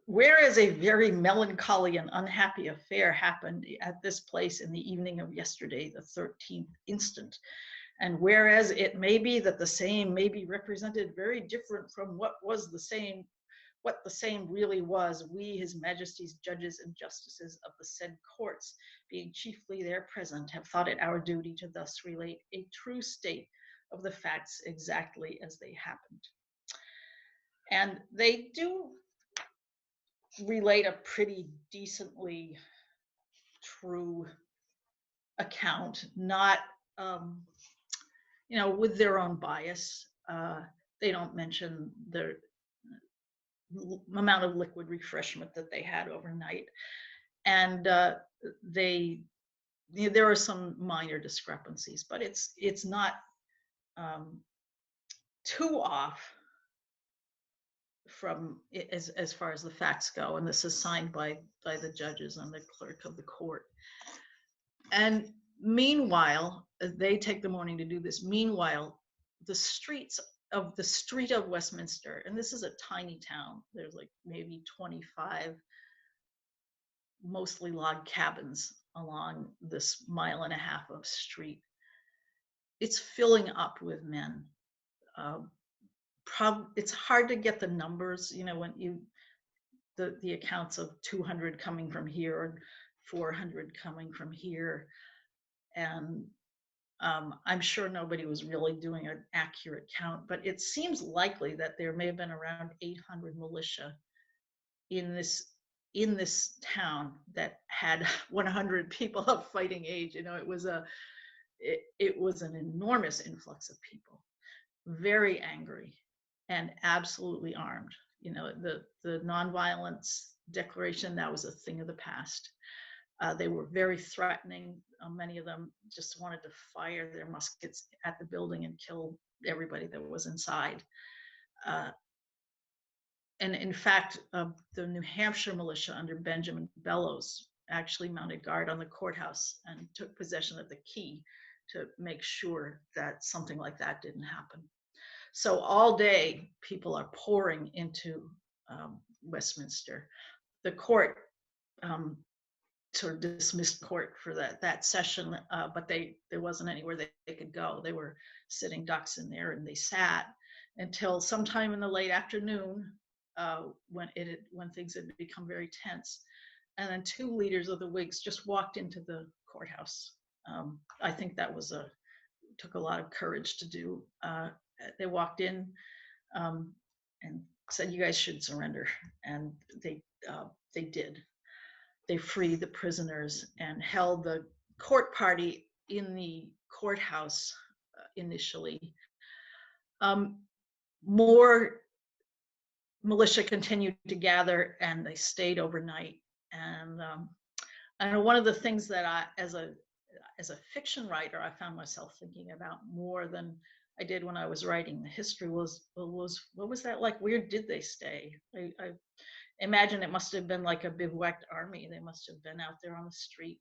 whereas a very melancholy and unhappy affair happened at this place in the evening of yesterday, the 13th instant, and whereas it may be that the same may be represented very different from what the same really was, we, His Majesty's judges and justices of the said courts, being chiefly there present, have thought it our duty to thus relate a true state of the facts exactly as they happened. And they do relate a pretty decently true account, not, with their own bias. They don't mention the amount of liquid refreshment that they had overnight. And there are some minor discrepancies, but it's not too off from as far as the facts go, and this is signed by the judges and the clerk of the court. And meanwhile, they take the morning to do this. Meanwhile, the street of Westminster, and this is a tiny town, there's like maybe 25 mostly log cabins along this 1.5 miles of street. It's filling up with men. It's hard to get the numbers, when the accounts of 200 coming from here or 400 coming from here. And I'm sure nobody was really doing an accurate count, but it seems likely that there may have been around 800 militia in this town that had 100 people of fighting age. It was it was an enormous influx of people, very angry and absolutely armed. You know, the nonviolence declaration, that was a thing of the past. They were very threatening. Many of them just wanted to fire their muskets at the building and kill everybody that was inside. And in fact, the New Hampshire militia under Benjamin Bellows actually mounted guard on the courthouse and took possession of the key to make sure that something like that didn't happen. So all day, people are pouring into Westminster. The court sort of dismissed court for that session, but there wasn't anywhere they could go. They were sitting ducks in there, and they sat until sometime in the late afternoon, when things had become very tense. And then two leaders of the Whigs just walked into the courthouse. I think that took a lot of courage to do. They walked in and said, "You guys should surrender," and they did. They freed the prisoners and held the court party in the courthouse initially. More militia continued to gather, and they stayed overnight. And one of the things that I, as a fiction writer, I found myself thinking about more than I did when I was writing the history was what was that like? Where did they stay? I imagine it must have been like a bivouacked army. They must have been out there on the street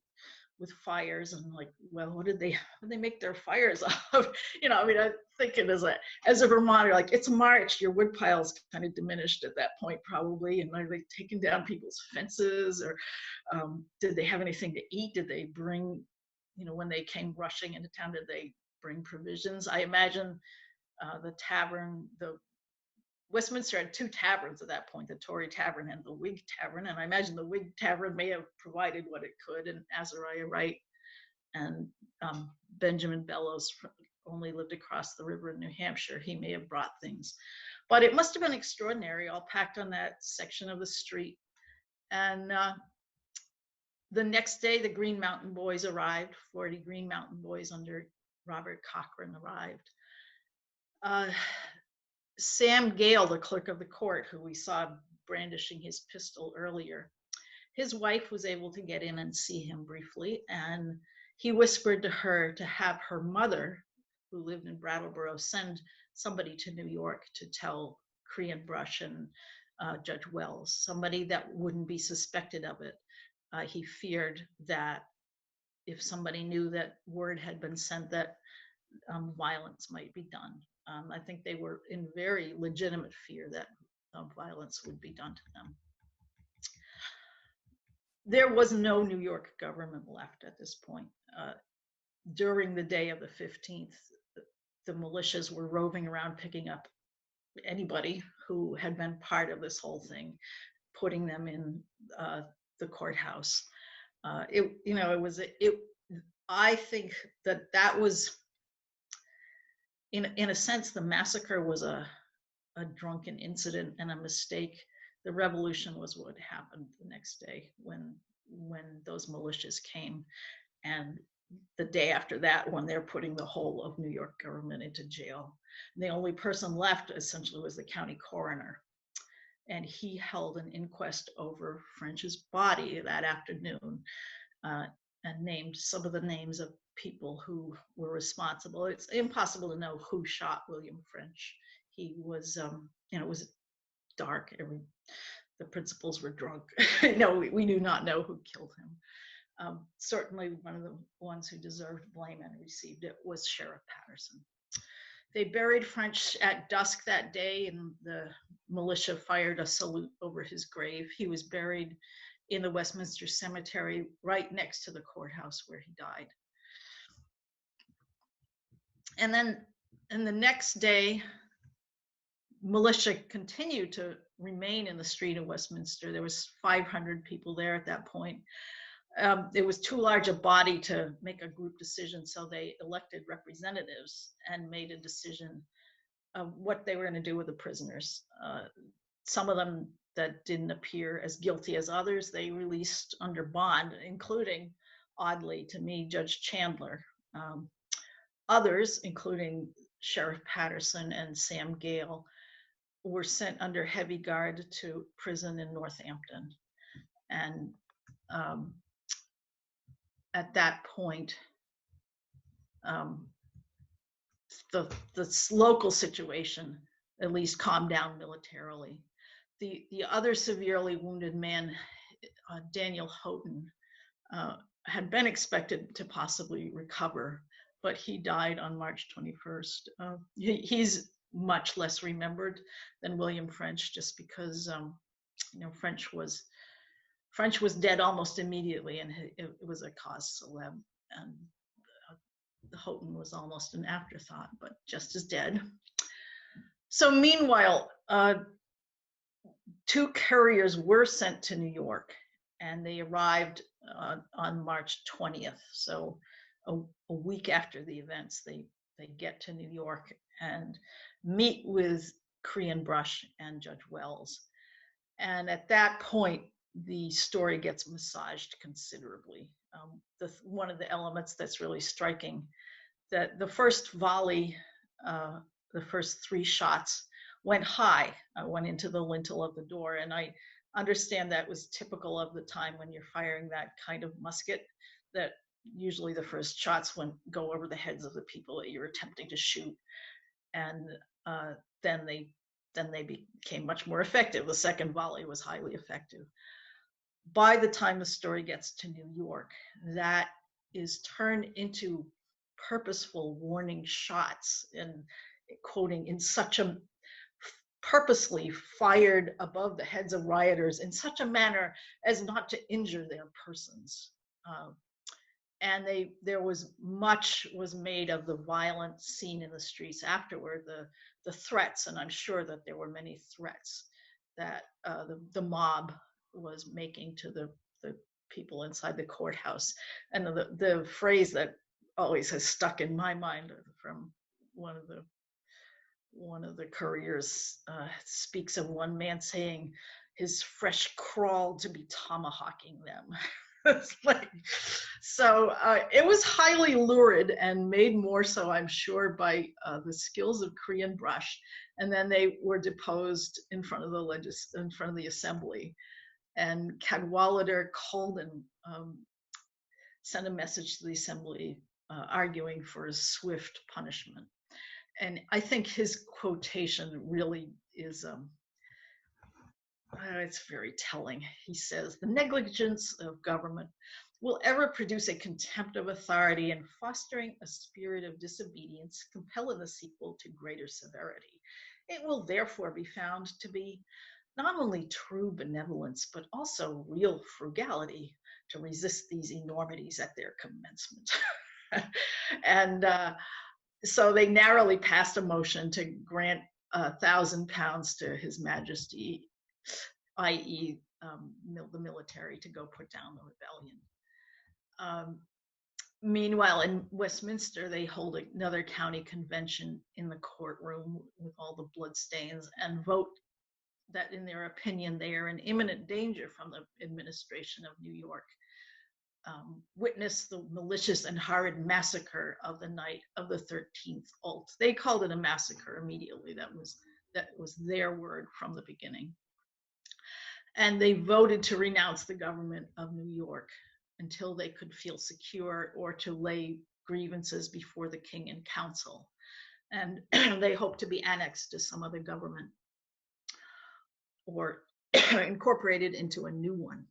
with fires, and like, well, what did they make their fires of? You know, I mean, I'm thinking as a Vermonter, like, it's March, your wood pile's kind of diminished at that point probably, and are they taking down people's fences, or did they have anything to eat? Did they bring, you know, when they came rushing into town, did they bring provisions? I imagine the tavern, the Westminster had two taverns at that point, the Tory Tavern and the Whig Tavern, and I imagine the Whig Tavern may have provided what it could, and Azariah Wright and Benjamin Bellows only lived across the river in New Hampshire. He may have brought things. But it must have been extraordinary, all packed on that section of the street. And the next day, the Green Mountain Boys arrived. 40 Green Mountain Boys under Robert Cochrane arrived. Sam Gale, the clerk of the court, who we saw brandishing his pistol earlier, his wife was able to get in and see him briefly, and he whispered to her to have her mother, who lived in Brattleboro, send somebody to New York to tell Crean Brush and Judge Wells, somebody that wouldn't be suspected of it. He feared that if somebody knew that word had been sent, that violence might be done. I think they were in very legitimate fear that violence would be done to them. There was no New York government left at this point. During the day of the 15th, the militias were roving around picking up anybody who had been part of this whole thing, putting them in the courthouse. I think that was, in a sense, the massacre was a drunken incident and a mistake. The revolution was what happened the next day when those militias came, and the day after that when they're putting the whole of New York government into jail. And the only person left essentially was the county coroner, and he held an inquest over French's body that afternoon and named some of the names of people who were responsible. It's impossible to know who shot William French. He was, it was dark. The principals were drunk. No, we do not know who killed him. Certainly one of the ones who deserved blame and received it was Sheriff Patterson. They buried French at dusk that day, and the militia fired a salute over his grave. He was buried in the Westminster Cemetery right next to the courthouse where he died. And then the next day, militia continued to remain in the street of Westminster. There was 500 people there at that point. It was too large a body to make a group decision, so they elected representatives and made a decision of what they were going to do with the prisoners. Some of them that didn't appear as guilty as others, they released under bond, including, oddly to me, Judge Chandler. Others, including Sheriff Patterson and Sam Gale, were sent under heavy guard to prison in Northampton. And at that point, the local situation at least calmed down militarily. The other severely wounded man, Daniel Houghton, had been expected to possibly recover, but he died on March 21st. He's much less remembered than William French, just because French was dead almost immediately, and it was a cause célèbre, and Houghton was almost an afterthought, but just as dead. So meanwhile, 2 couriers were sent to New York, and they arrived on March 20th. So a week after the events, they get to New York and meet with Korean Brush and Judge Wells. And at that point, the story gets massaged considerably. One of the elements that's really striking, that the first volley, the first 3 shots went high, went into the lintel of the door. And I understand that was typical of the time when you're firing that kind of musket, that usually the first shots go over the heads of the people that you're attempting to shoot. And then they became much more effective. The second volley was highly effective. By the time the story gets to New York, that is turned into purposeful warning shots, and quoting, in such a purposely fired above the heads of rioters in such a manner as not to injure their persons. And there was much was made of the violent scene in the streets afterward, the threats, and I'm sure that there were many threats that the mob was making to the people inside the courthouse. And the phrase that always has stuck in my mind from one of the couriers speaks of one man saying his fresh crawl to be tomahawking them. It's like, so it was highly lurid, and made more so, I'm sure, by the skills of Korean Brush. And then they were deposed in front of the assembly. And Cadwallader Colden sent a message to the assembly arguing for a swift punishment. And I think his quotation really is, it's very telling. He says, "The negligence of government will ever produce a contempt of authority, and fostering a spirit of disobedience, compelling the sequel to greater severity. It will therefore be found to be not only true benevolence, but also real frugality to resist these enormities at their commencement." And so they narrowly passed a motion to grant £1,000 to His Majesty, i.e. The military, to go put down the rebellion. Meanwhile, in Westminster, they hold another county convention in the courtroom with all the bloodstains, and vote that, in their opinion, they are in imminent danger from the administration of New York. Witness the malicious and horrid massacre of the night of the 13th ult. They called it a massacre immediately. That was their word from the beginning. And they voted to renounce the government of New York until they could feel secure, or to lay grievances before the king and council. And they hope to be annexed to some other government, or incorporated into a new one.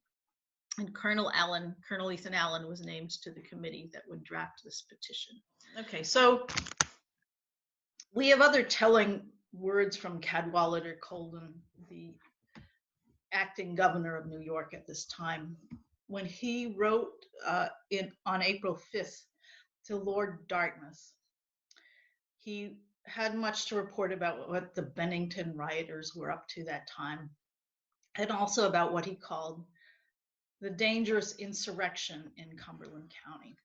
And Colonel Ethan Allen was named to the committee that would draft this petition. Okay, so we have other telling words from Cadwallader Colden, the acting governor of New York at this time, when he wrote on April 5th to Lord Dartmouth. He had much to report about what the Bennington rioters were up to that time, and also about what he called the dangerous insurrection in Cumberland County.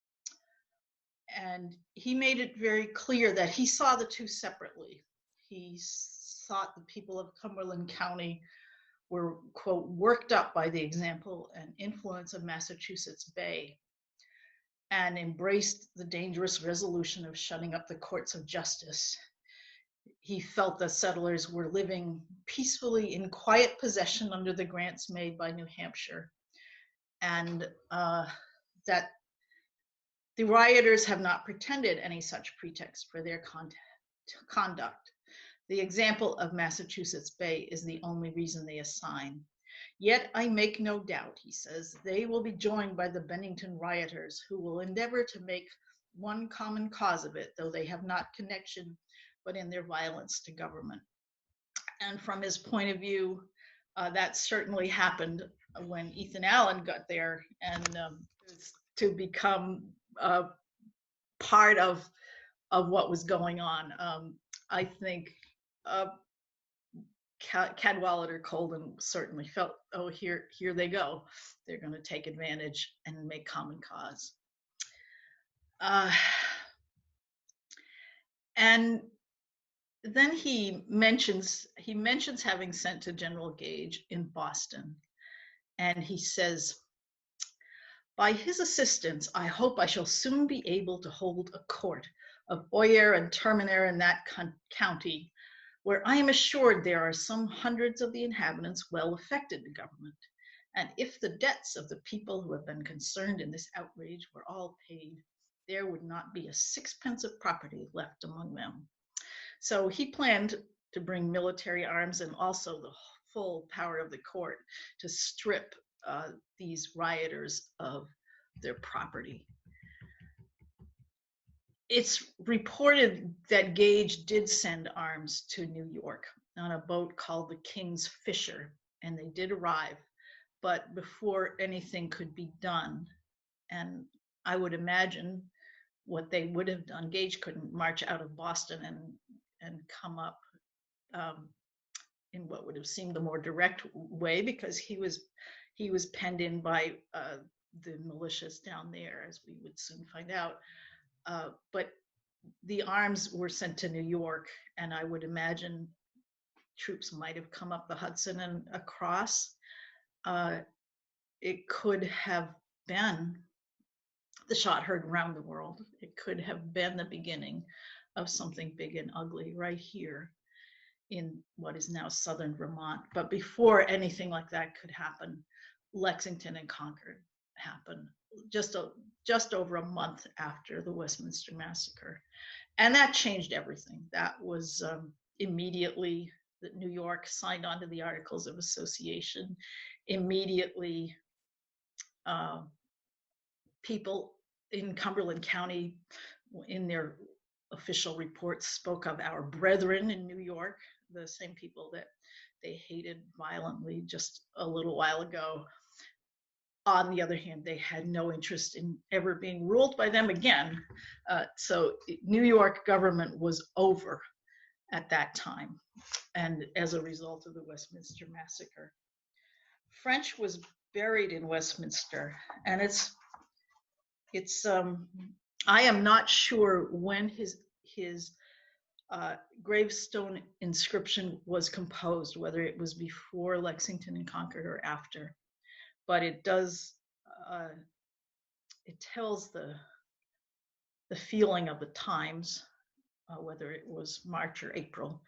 And he made it very clear that he saw the two separately. He thought the people of Cumberland County were, quote, worked up by the example and influence of Massachusetts Bay. and embraced the dangerous resolution of shutting up the courts of justice. He felt the settlers were living peacefully in quiet possession under the grants made by New Hampshire, and that the rioters have not pretended any such pretext for their conduct. The example of Massachusetts Bay is the only reason they assign. Yet I make no doubt, he says, they will be joined by the Bennington rioters, who will endeavor to make one common cause of it, though they have not connection but in their violence to government. And from his point of view, that certainly happened when Ethan Allen got there, and to become part of what was going on. I think Cadwallader Colden certainly felt, oh, here they go. They're going to take advantage and make common cause. And then he mentions having sent to General Gage in Boston, and he says, by his assistance, I hope I shall soon be able to hold a court of oyer and terminer in that county, where I am assured there are some hundreds of the inhabitants well affected to government. And if the debts of the people who have been concerned in this outrage were all paid, there would not be a sixpence of property left among them. So he planned to bring military arms and also the full power of the court to strip these rioters of their property. It's reported that Gage did send arms to New York on a boat called the King's Fisher, and they did arrive. But before anything could be done, and I would imagine what they would have done, Gage couldn't march out of Boston and come up in what would have seemed the more direct way, because he was penned in by the militias down there, as we would soon find out. But the arms were sent to New York, and I would imagine troops might have come up the Hudson and across. It could have been the shot heard around the world. It could have been the beginning of something big and ugly right here in what is now southern Vermont. But before anything like that could happen, Lexington and Concord happened just over a month after the Westminster Massacre. And that changed everything. That was immediately that New York signed on to the Articles of Association. Immediately, people in Cumberland County, in their official reports, spoke of our brethren in New York, the same people that they hated violently just a little while ago. On the other hand, they had no interest in ever being ruled by them again. So New York government was over at that time, and as a result of the Westminster Massacre. French was buried in Westminster, and I am not sure when his gravestone inscription was composed, whether it was before Lexington and Concord or after. But it does, it tells the feeling of the times, whether it was March or April.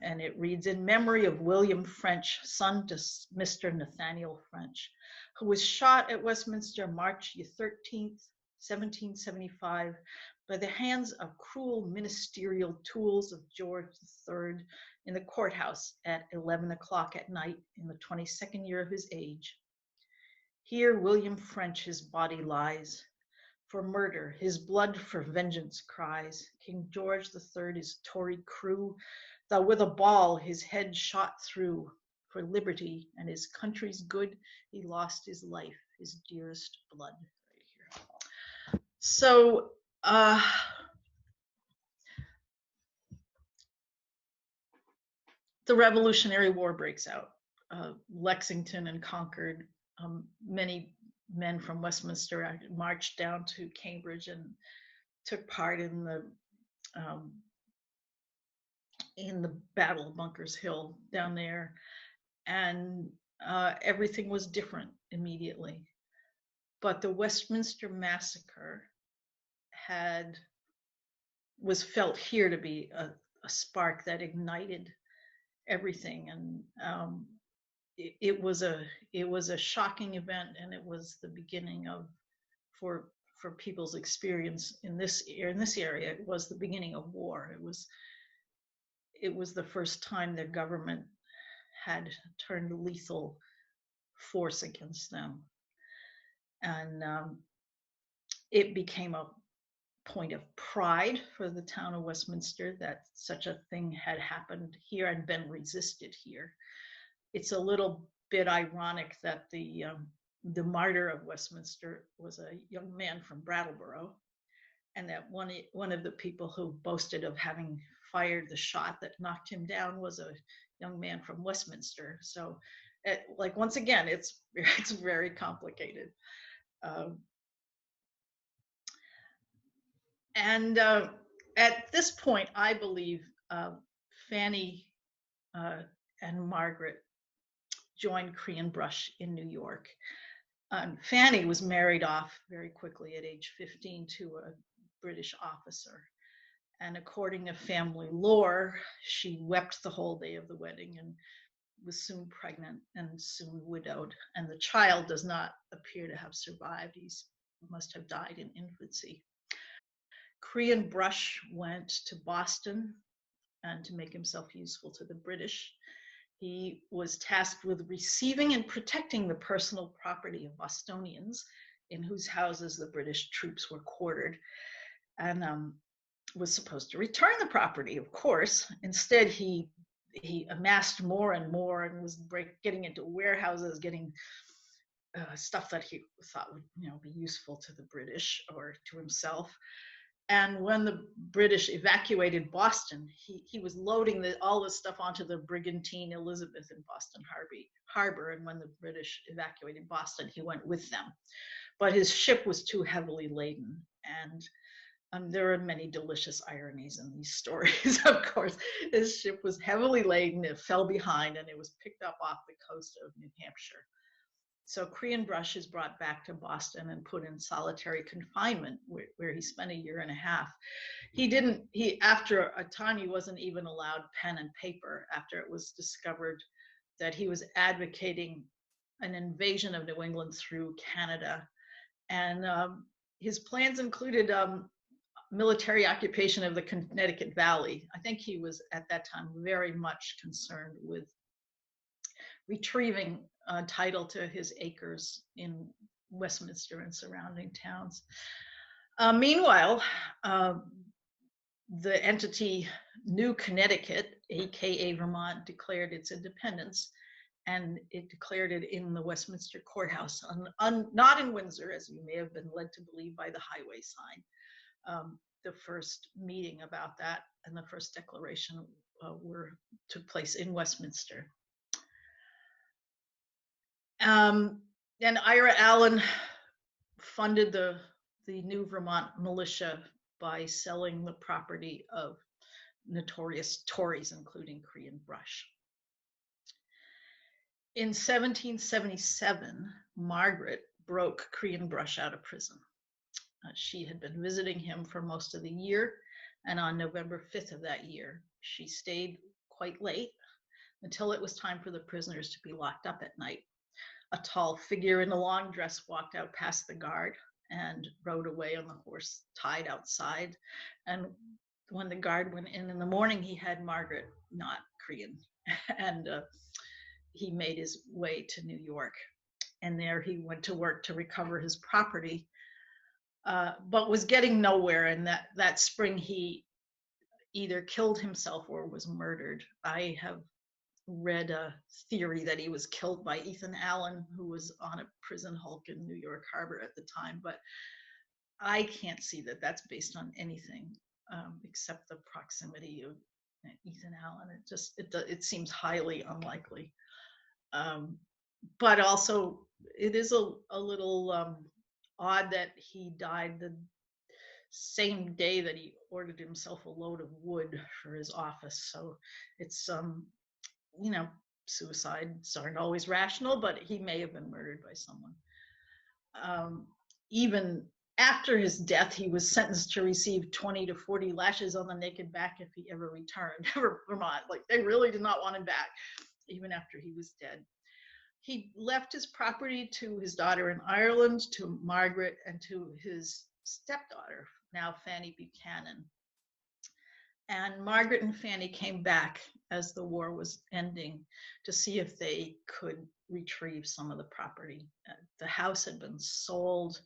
And it reads, in memory of William French, son to Mr. Nathaniel French, who was shot at Westminster March 13th, 1775, by the hands of cruel ministerial tools of George III in the courthouse at 11 o'clock at night in the 22nd year of his age. Here William French his body lies, for murder, his blood for vengeance cries. King George III his Tory crew, though with a ball his head shot through, for liberty and his country's good, he lost his life, his dearest blood. Right here. So, the Revolutionary War breaks out. Lexington and Concord, many men from Westminster marched down to Cambridge and took part in the Battle of Bunker's Hill down there, and everything was different immediately. But the Westminster Massacre was felt here to be a spark that ignited everything, and it was a shocking event, and it was the beginning of for people's experience in this area. It was the beginning of war. It was the first time their government had turned lethal force against them, and it became a point of pride for the town of Westminster that such a thing had happened here and been resisted here. It's a little bit ironic that the martyr of Westminster was a young man from Brattleboro, and that one of the people who boasted of having fired the shot that knocked him down was a young man from Westminster. So, like, once again, it's very complicated. And at this point, I believe Fanny and Margaret joined Cree & Brush in New York. Fanny was married off very quickly at age 15 to a British officer. And according to family lore, she wept the whole day of the wedding and was soon pregnant and soon widowed. And the child does not appear to have survived. He must have died in infancy. Cree & Brush went to Boston and to make himself useful to the British. He was tasked with receiving and protecting the personal property of Bostonians in whose houses the British troops were quartered, and was supposed to return the property, of course. Instead, he amassed more and more and was getting into warehouses, getting stuff that he thought would, be useful to the British or to himself. And when the British evacuated Boston, he was loading all this stuff onto the brigantine Elizabeth in Boston Harbor. And when the British evacuated Boston, he went with them. But his ship was too heavily laden. And there are many delicious ironies in these stories, of course. His ship was heavily laden, it fell behind, and it was picked up off the coast of New Hampshire. So Cree & Brush is brought back to Boston and put in solitary confinement, where he spent a year and a half. After a time, he wasn't even allowed pen and paper after it was discovered that he was advocating an invasion of New England through Canada. And his plans included military occupation of the Connecticut Valley. I think he was at that time very much concerned with retrieving title to his acres in Westminster and surrounding towns. Meanwhile, the entity New Connecticut, aka Vermont, declared its independence, and it declared it in the Westminster Courthouse, not in Windsor, as you may have been led to believe by the highway sign. The first meeting about that and the first declaration took place in Westminster. And Ira Allen funded the New Vermont militia by selling the property of notorious Tories, including Cree & Brush. In 1777, Margaret broke Cree & Brush out of prison. She had been visiting him for most of the year, and on November 5th of that year, she stayed quite late until it was time for the prisoners to be locked up at night. A tall figure in a long dress walked out past the guard and rode away on the horse tied outside. And when the guard went in the morning, he had Margaret, not Cree, and he made his way to New York. And there he went to work to recover his property, but was getting nowhere. And that spring, he either killed himself or was murdered. I have read a theory that he was killed by Ethan Allen, who was on a prison hulk in New York Harbor at the time, but I can't see that that's based on anything except the proximity of Ethan Allen. It seems highly unlikely. But also, it is a little odd that he died the same day that he ordered himself a load of wood for his office. So it's suicides aren't always rational, but he may have been murdered by someone. even after his death, he was sentenced to receive 20 to 40 lashes on the naked back if he ever returned to Vermont. Like, they really did not want him back, even after he was dead. He left his property to his daughter in Ireland, to Margaret, and to his stepdaughter, now Fanny Buchanan. And Margaret and Fanny came back as the war was ending to see if they could retrieve some of the property. The house had been sold.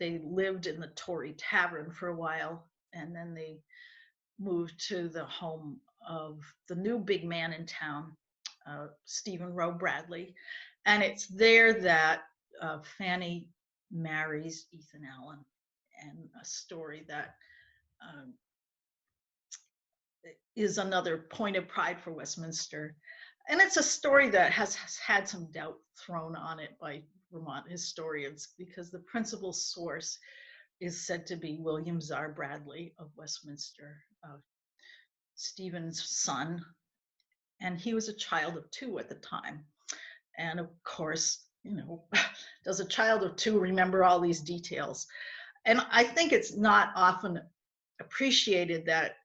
They lived in the Tory Tavern for a while, and then they moved to the home of the new big man in town, Stephen Rowe Bradley. And it's there that Fanny marries Ethan Allen, and a story that is another point of pride for Westminster. And it's a story that has had some doubt thrown on it by Vermont historians, because the principal source is said to be William Czar Bradley of Westminster, Stephen's son. And he was a child of 2 at the time. And of course, does a child of 2 remember all these details? And I think it's not often appreciated that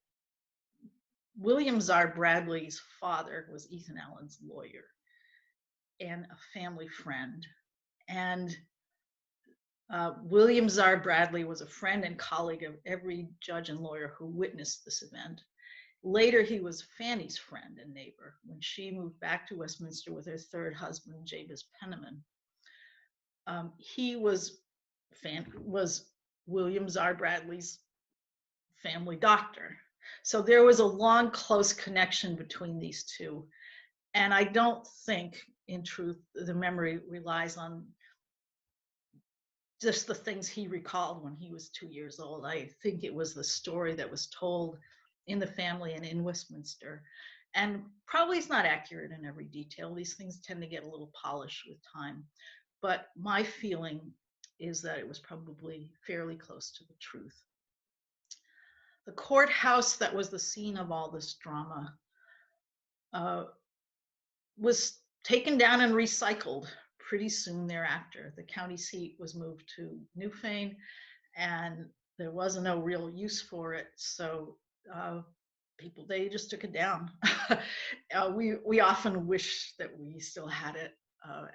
William Czar Bradley's father was Ethan Allen's lawyer and a family friend. And William Czar Bradley was a friend and colleague of every judge and lawyer who witnessed this event. Later, he was Fanny's friend and neighbor when she moved back to Westminster with her 3rd husband, Jabez Penniman. He was William Czar Bradley's family doctor. So there was a long, close connection between these two. And I don't think, in truth, the memory relies on just the things he recalled when he was 2 years old. I think it was the story that was told in the family and in Westminster. And probably it's not accurate in every detail. These things tend to get a little polished with time. But my feeling is that it was probably fairly close to the truth. The courthouse that was the scene of all this drama was taken down and recycled pretty soon thereafter. The county seat was moved to Newfane, and there was no real use for it. So they just took it down. We often wish that we still had it.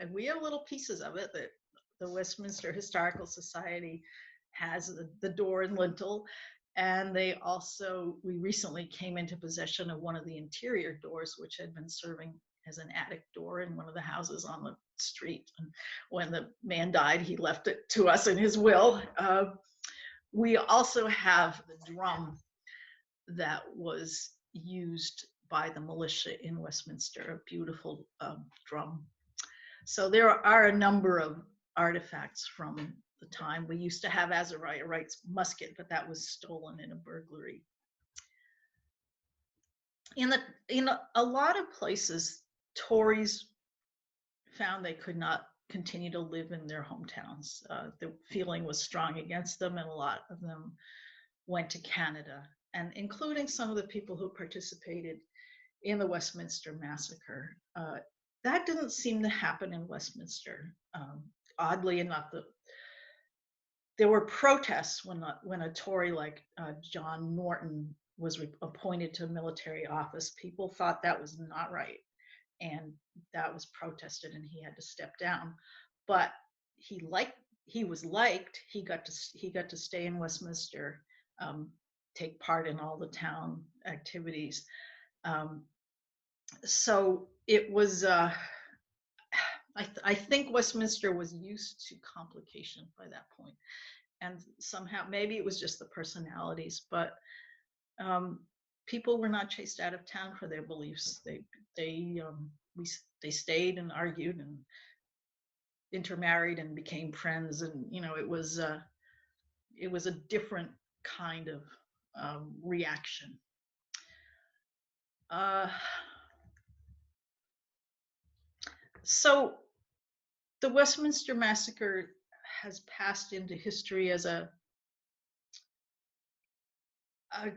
And we have little pieces of it that the Westminster Historical Society has, the door and lintel. And we recently came into possession of one of the interior doors, which had been serving as an attic door in one of the houses on the street. And when the man died, he left it to us in his will. We also have the drum that was used by the militia in Westminster, a beautiful drum. So there are a number of artifacts from the time. We used to have Azariah Wright's musket, but that was stolen in a burglary. In a lot of places, Tories found they could not continue to live in their hometowns. The feeling was strong against them, and a lot of them went to Canada, and including some of the people who participated in the Westminster Massacre. That didn't seem to happen in Westminster. Oddly enough, there were protests when a Tory like John Norton was appointed to a military office. People thought that was not right, and that was protested, and he had to step down. But he was liked. He got to stay in Westminster, take part in all the town activities. So it was. I think Westminster was used to complication by that point, and somehow maybe it was just the personalities, but people were not chased out of town for their beliefs. They stayed and argued and intermarried and became friends, and it was a different kind of reaction. So the Westminster Massacre has passed into history as a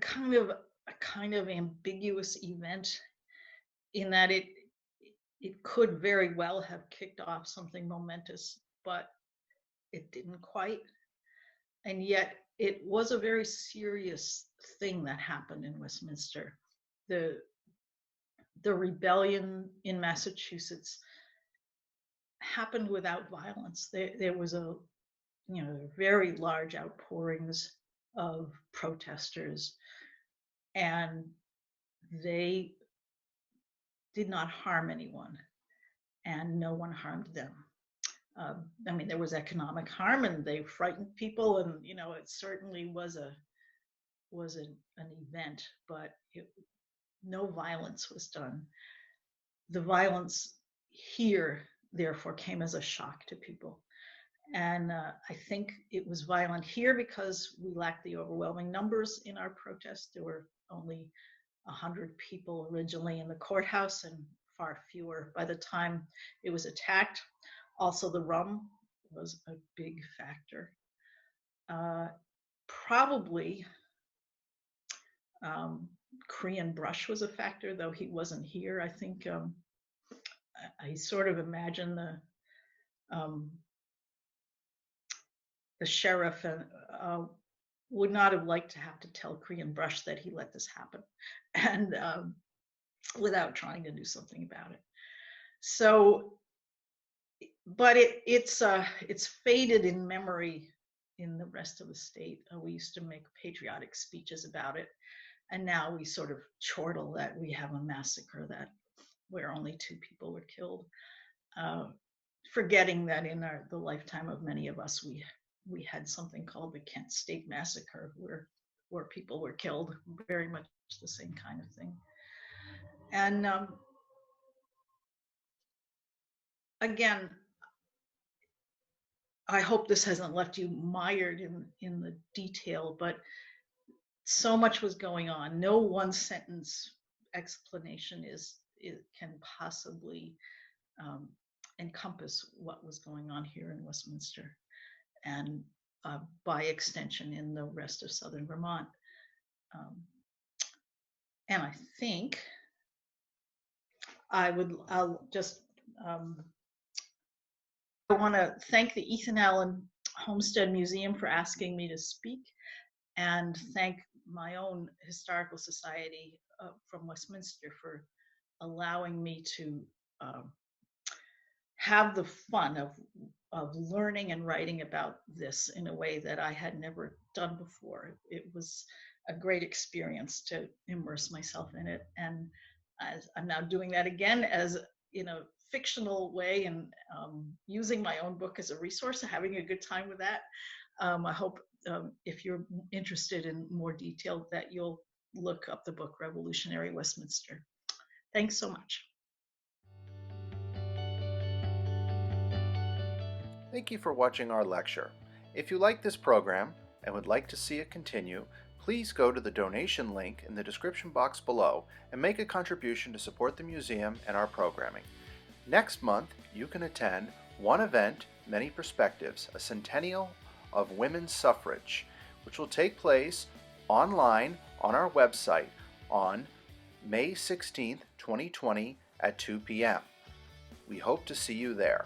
kind of ambiguous event, in that it could very well have kicked off something momentous, but it didn't quite. and yet it was a very serious thing that happened in Westminster. The rebellion in Massachusetts happened without violence. There was very large outpourings of protesters, and they did not harm anyone, and no one harmed them. I mean, there was economic harm, and they frightened people, and it certainly was an event, but no violence was done. The violence here, therefore, came as a shock to people. And I think it was violent here because we lacked the overwhelming numbers in our protest. There were only 100 people originally in the courthouse and far fewer by the time it was attacked. Also, the rum was a big factor. Probably Korean brush was a factor, though he wasn't here. I think I sort of imagine the sheriff would not have liked to have to tell Korean brush that he let this happen, and without trying to do something about it. So, but it's faded in memory in the rest of the state. We used to make patriotic speeches about it, and now we sort of chortle that we have a massacre where only 2 people were killed, forgetting that in the lifetime of many of us, we had something called the Kent State Massacre, where people were killed, very much the same kind of thing. And again, I hope this hasn't left you mired in the detail, but so much was going on. No one sentence explanation can possibly encompass what was going on here in Westminster, and by extension in the rest of southern Vermont. And I think I want to thank the Ethan Allen Homestead Museum for asking me to speak, and thank my own Historical Society from Westminster for allowing me to have the fun of learning and writing about this in a way that I had never done before. It was a great experience to immerse myself in it, and I'm now doing that again as in a fictional way, and using my own book as a resource, having a good time with that. I hope if you're interested in more detail that you'll look up the book Revolutionary Westminster. Thanks so much. Thank you for watching our lecture. If you like this program and would like to see it continue, please go to the donation link in the description box below and make a contribution to support the museum and our programming. Next month, you can attend One Event, Many Perspectives, a centennial of women's suffrage, which will take place online on our website on May 16th, 2020 at 2 p.m. We hope to see you there.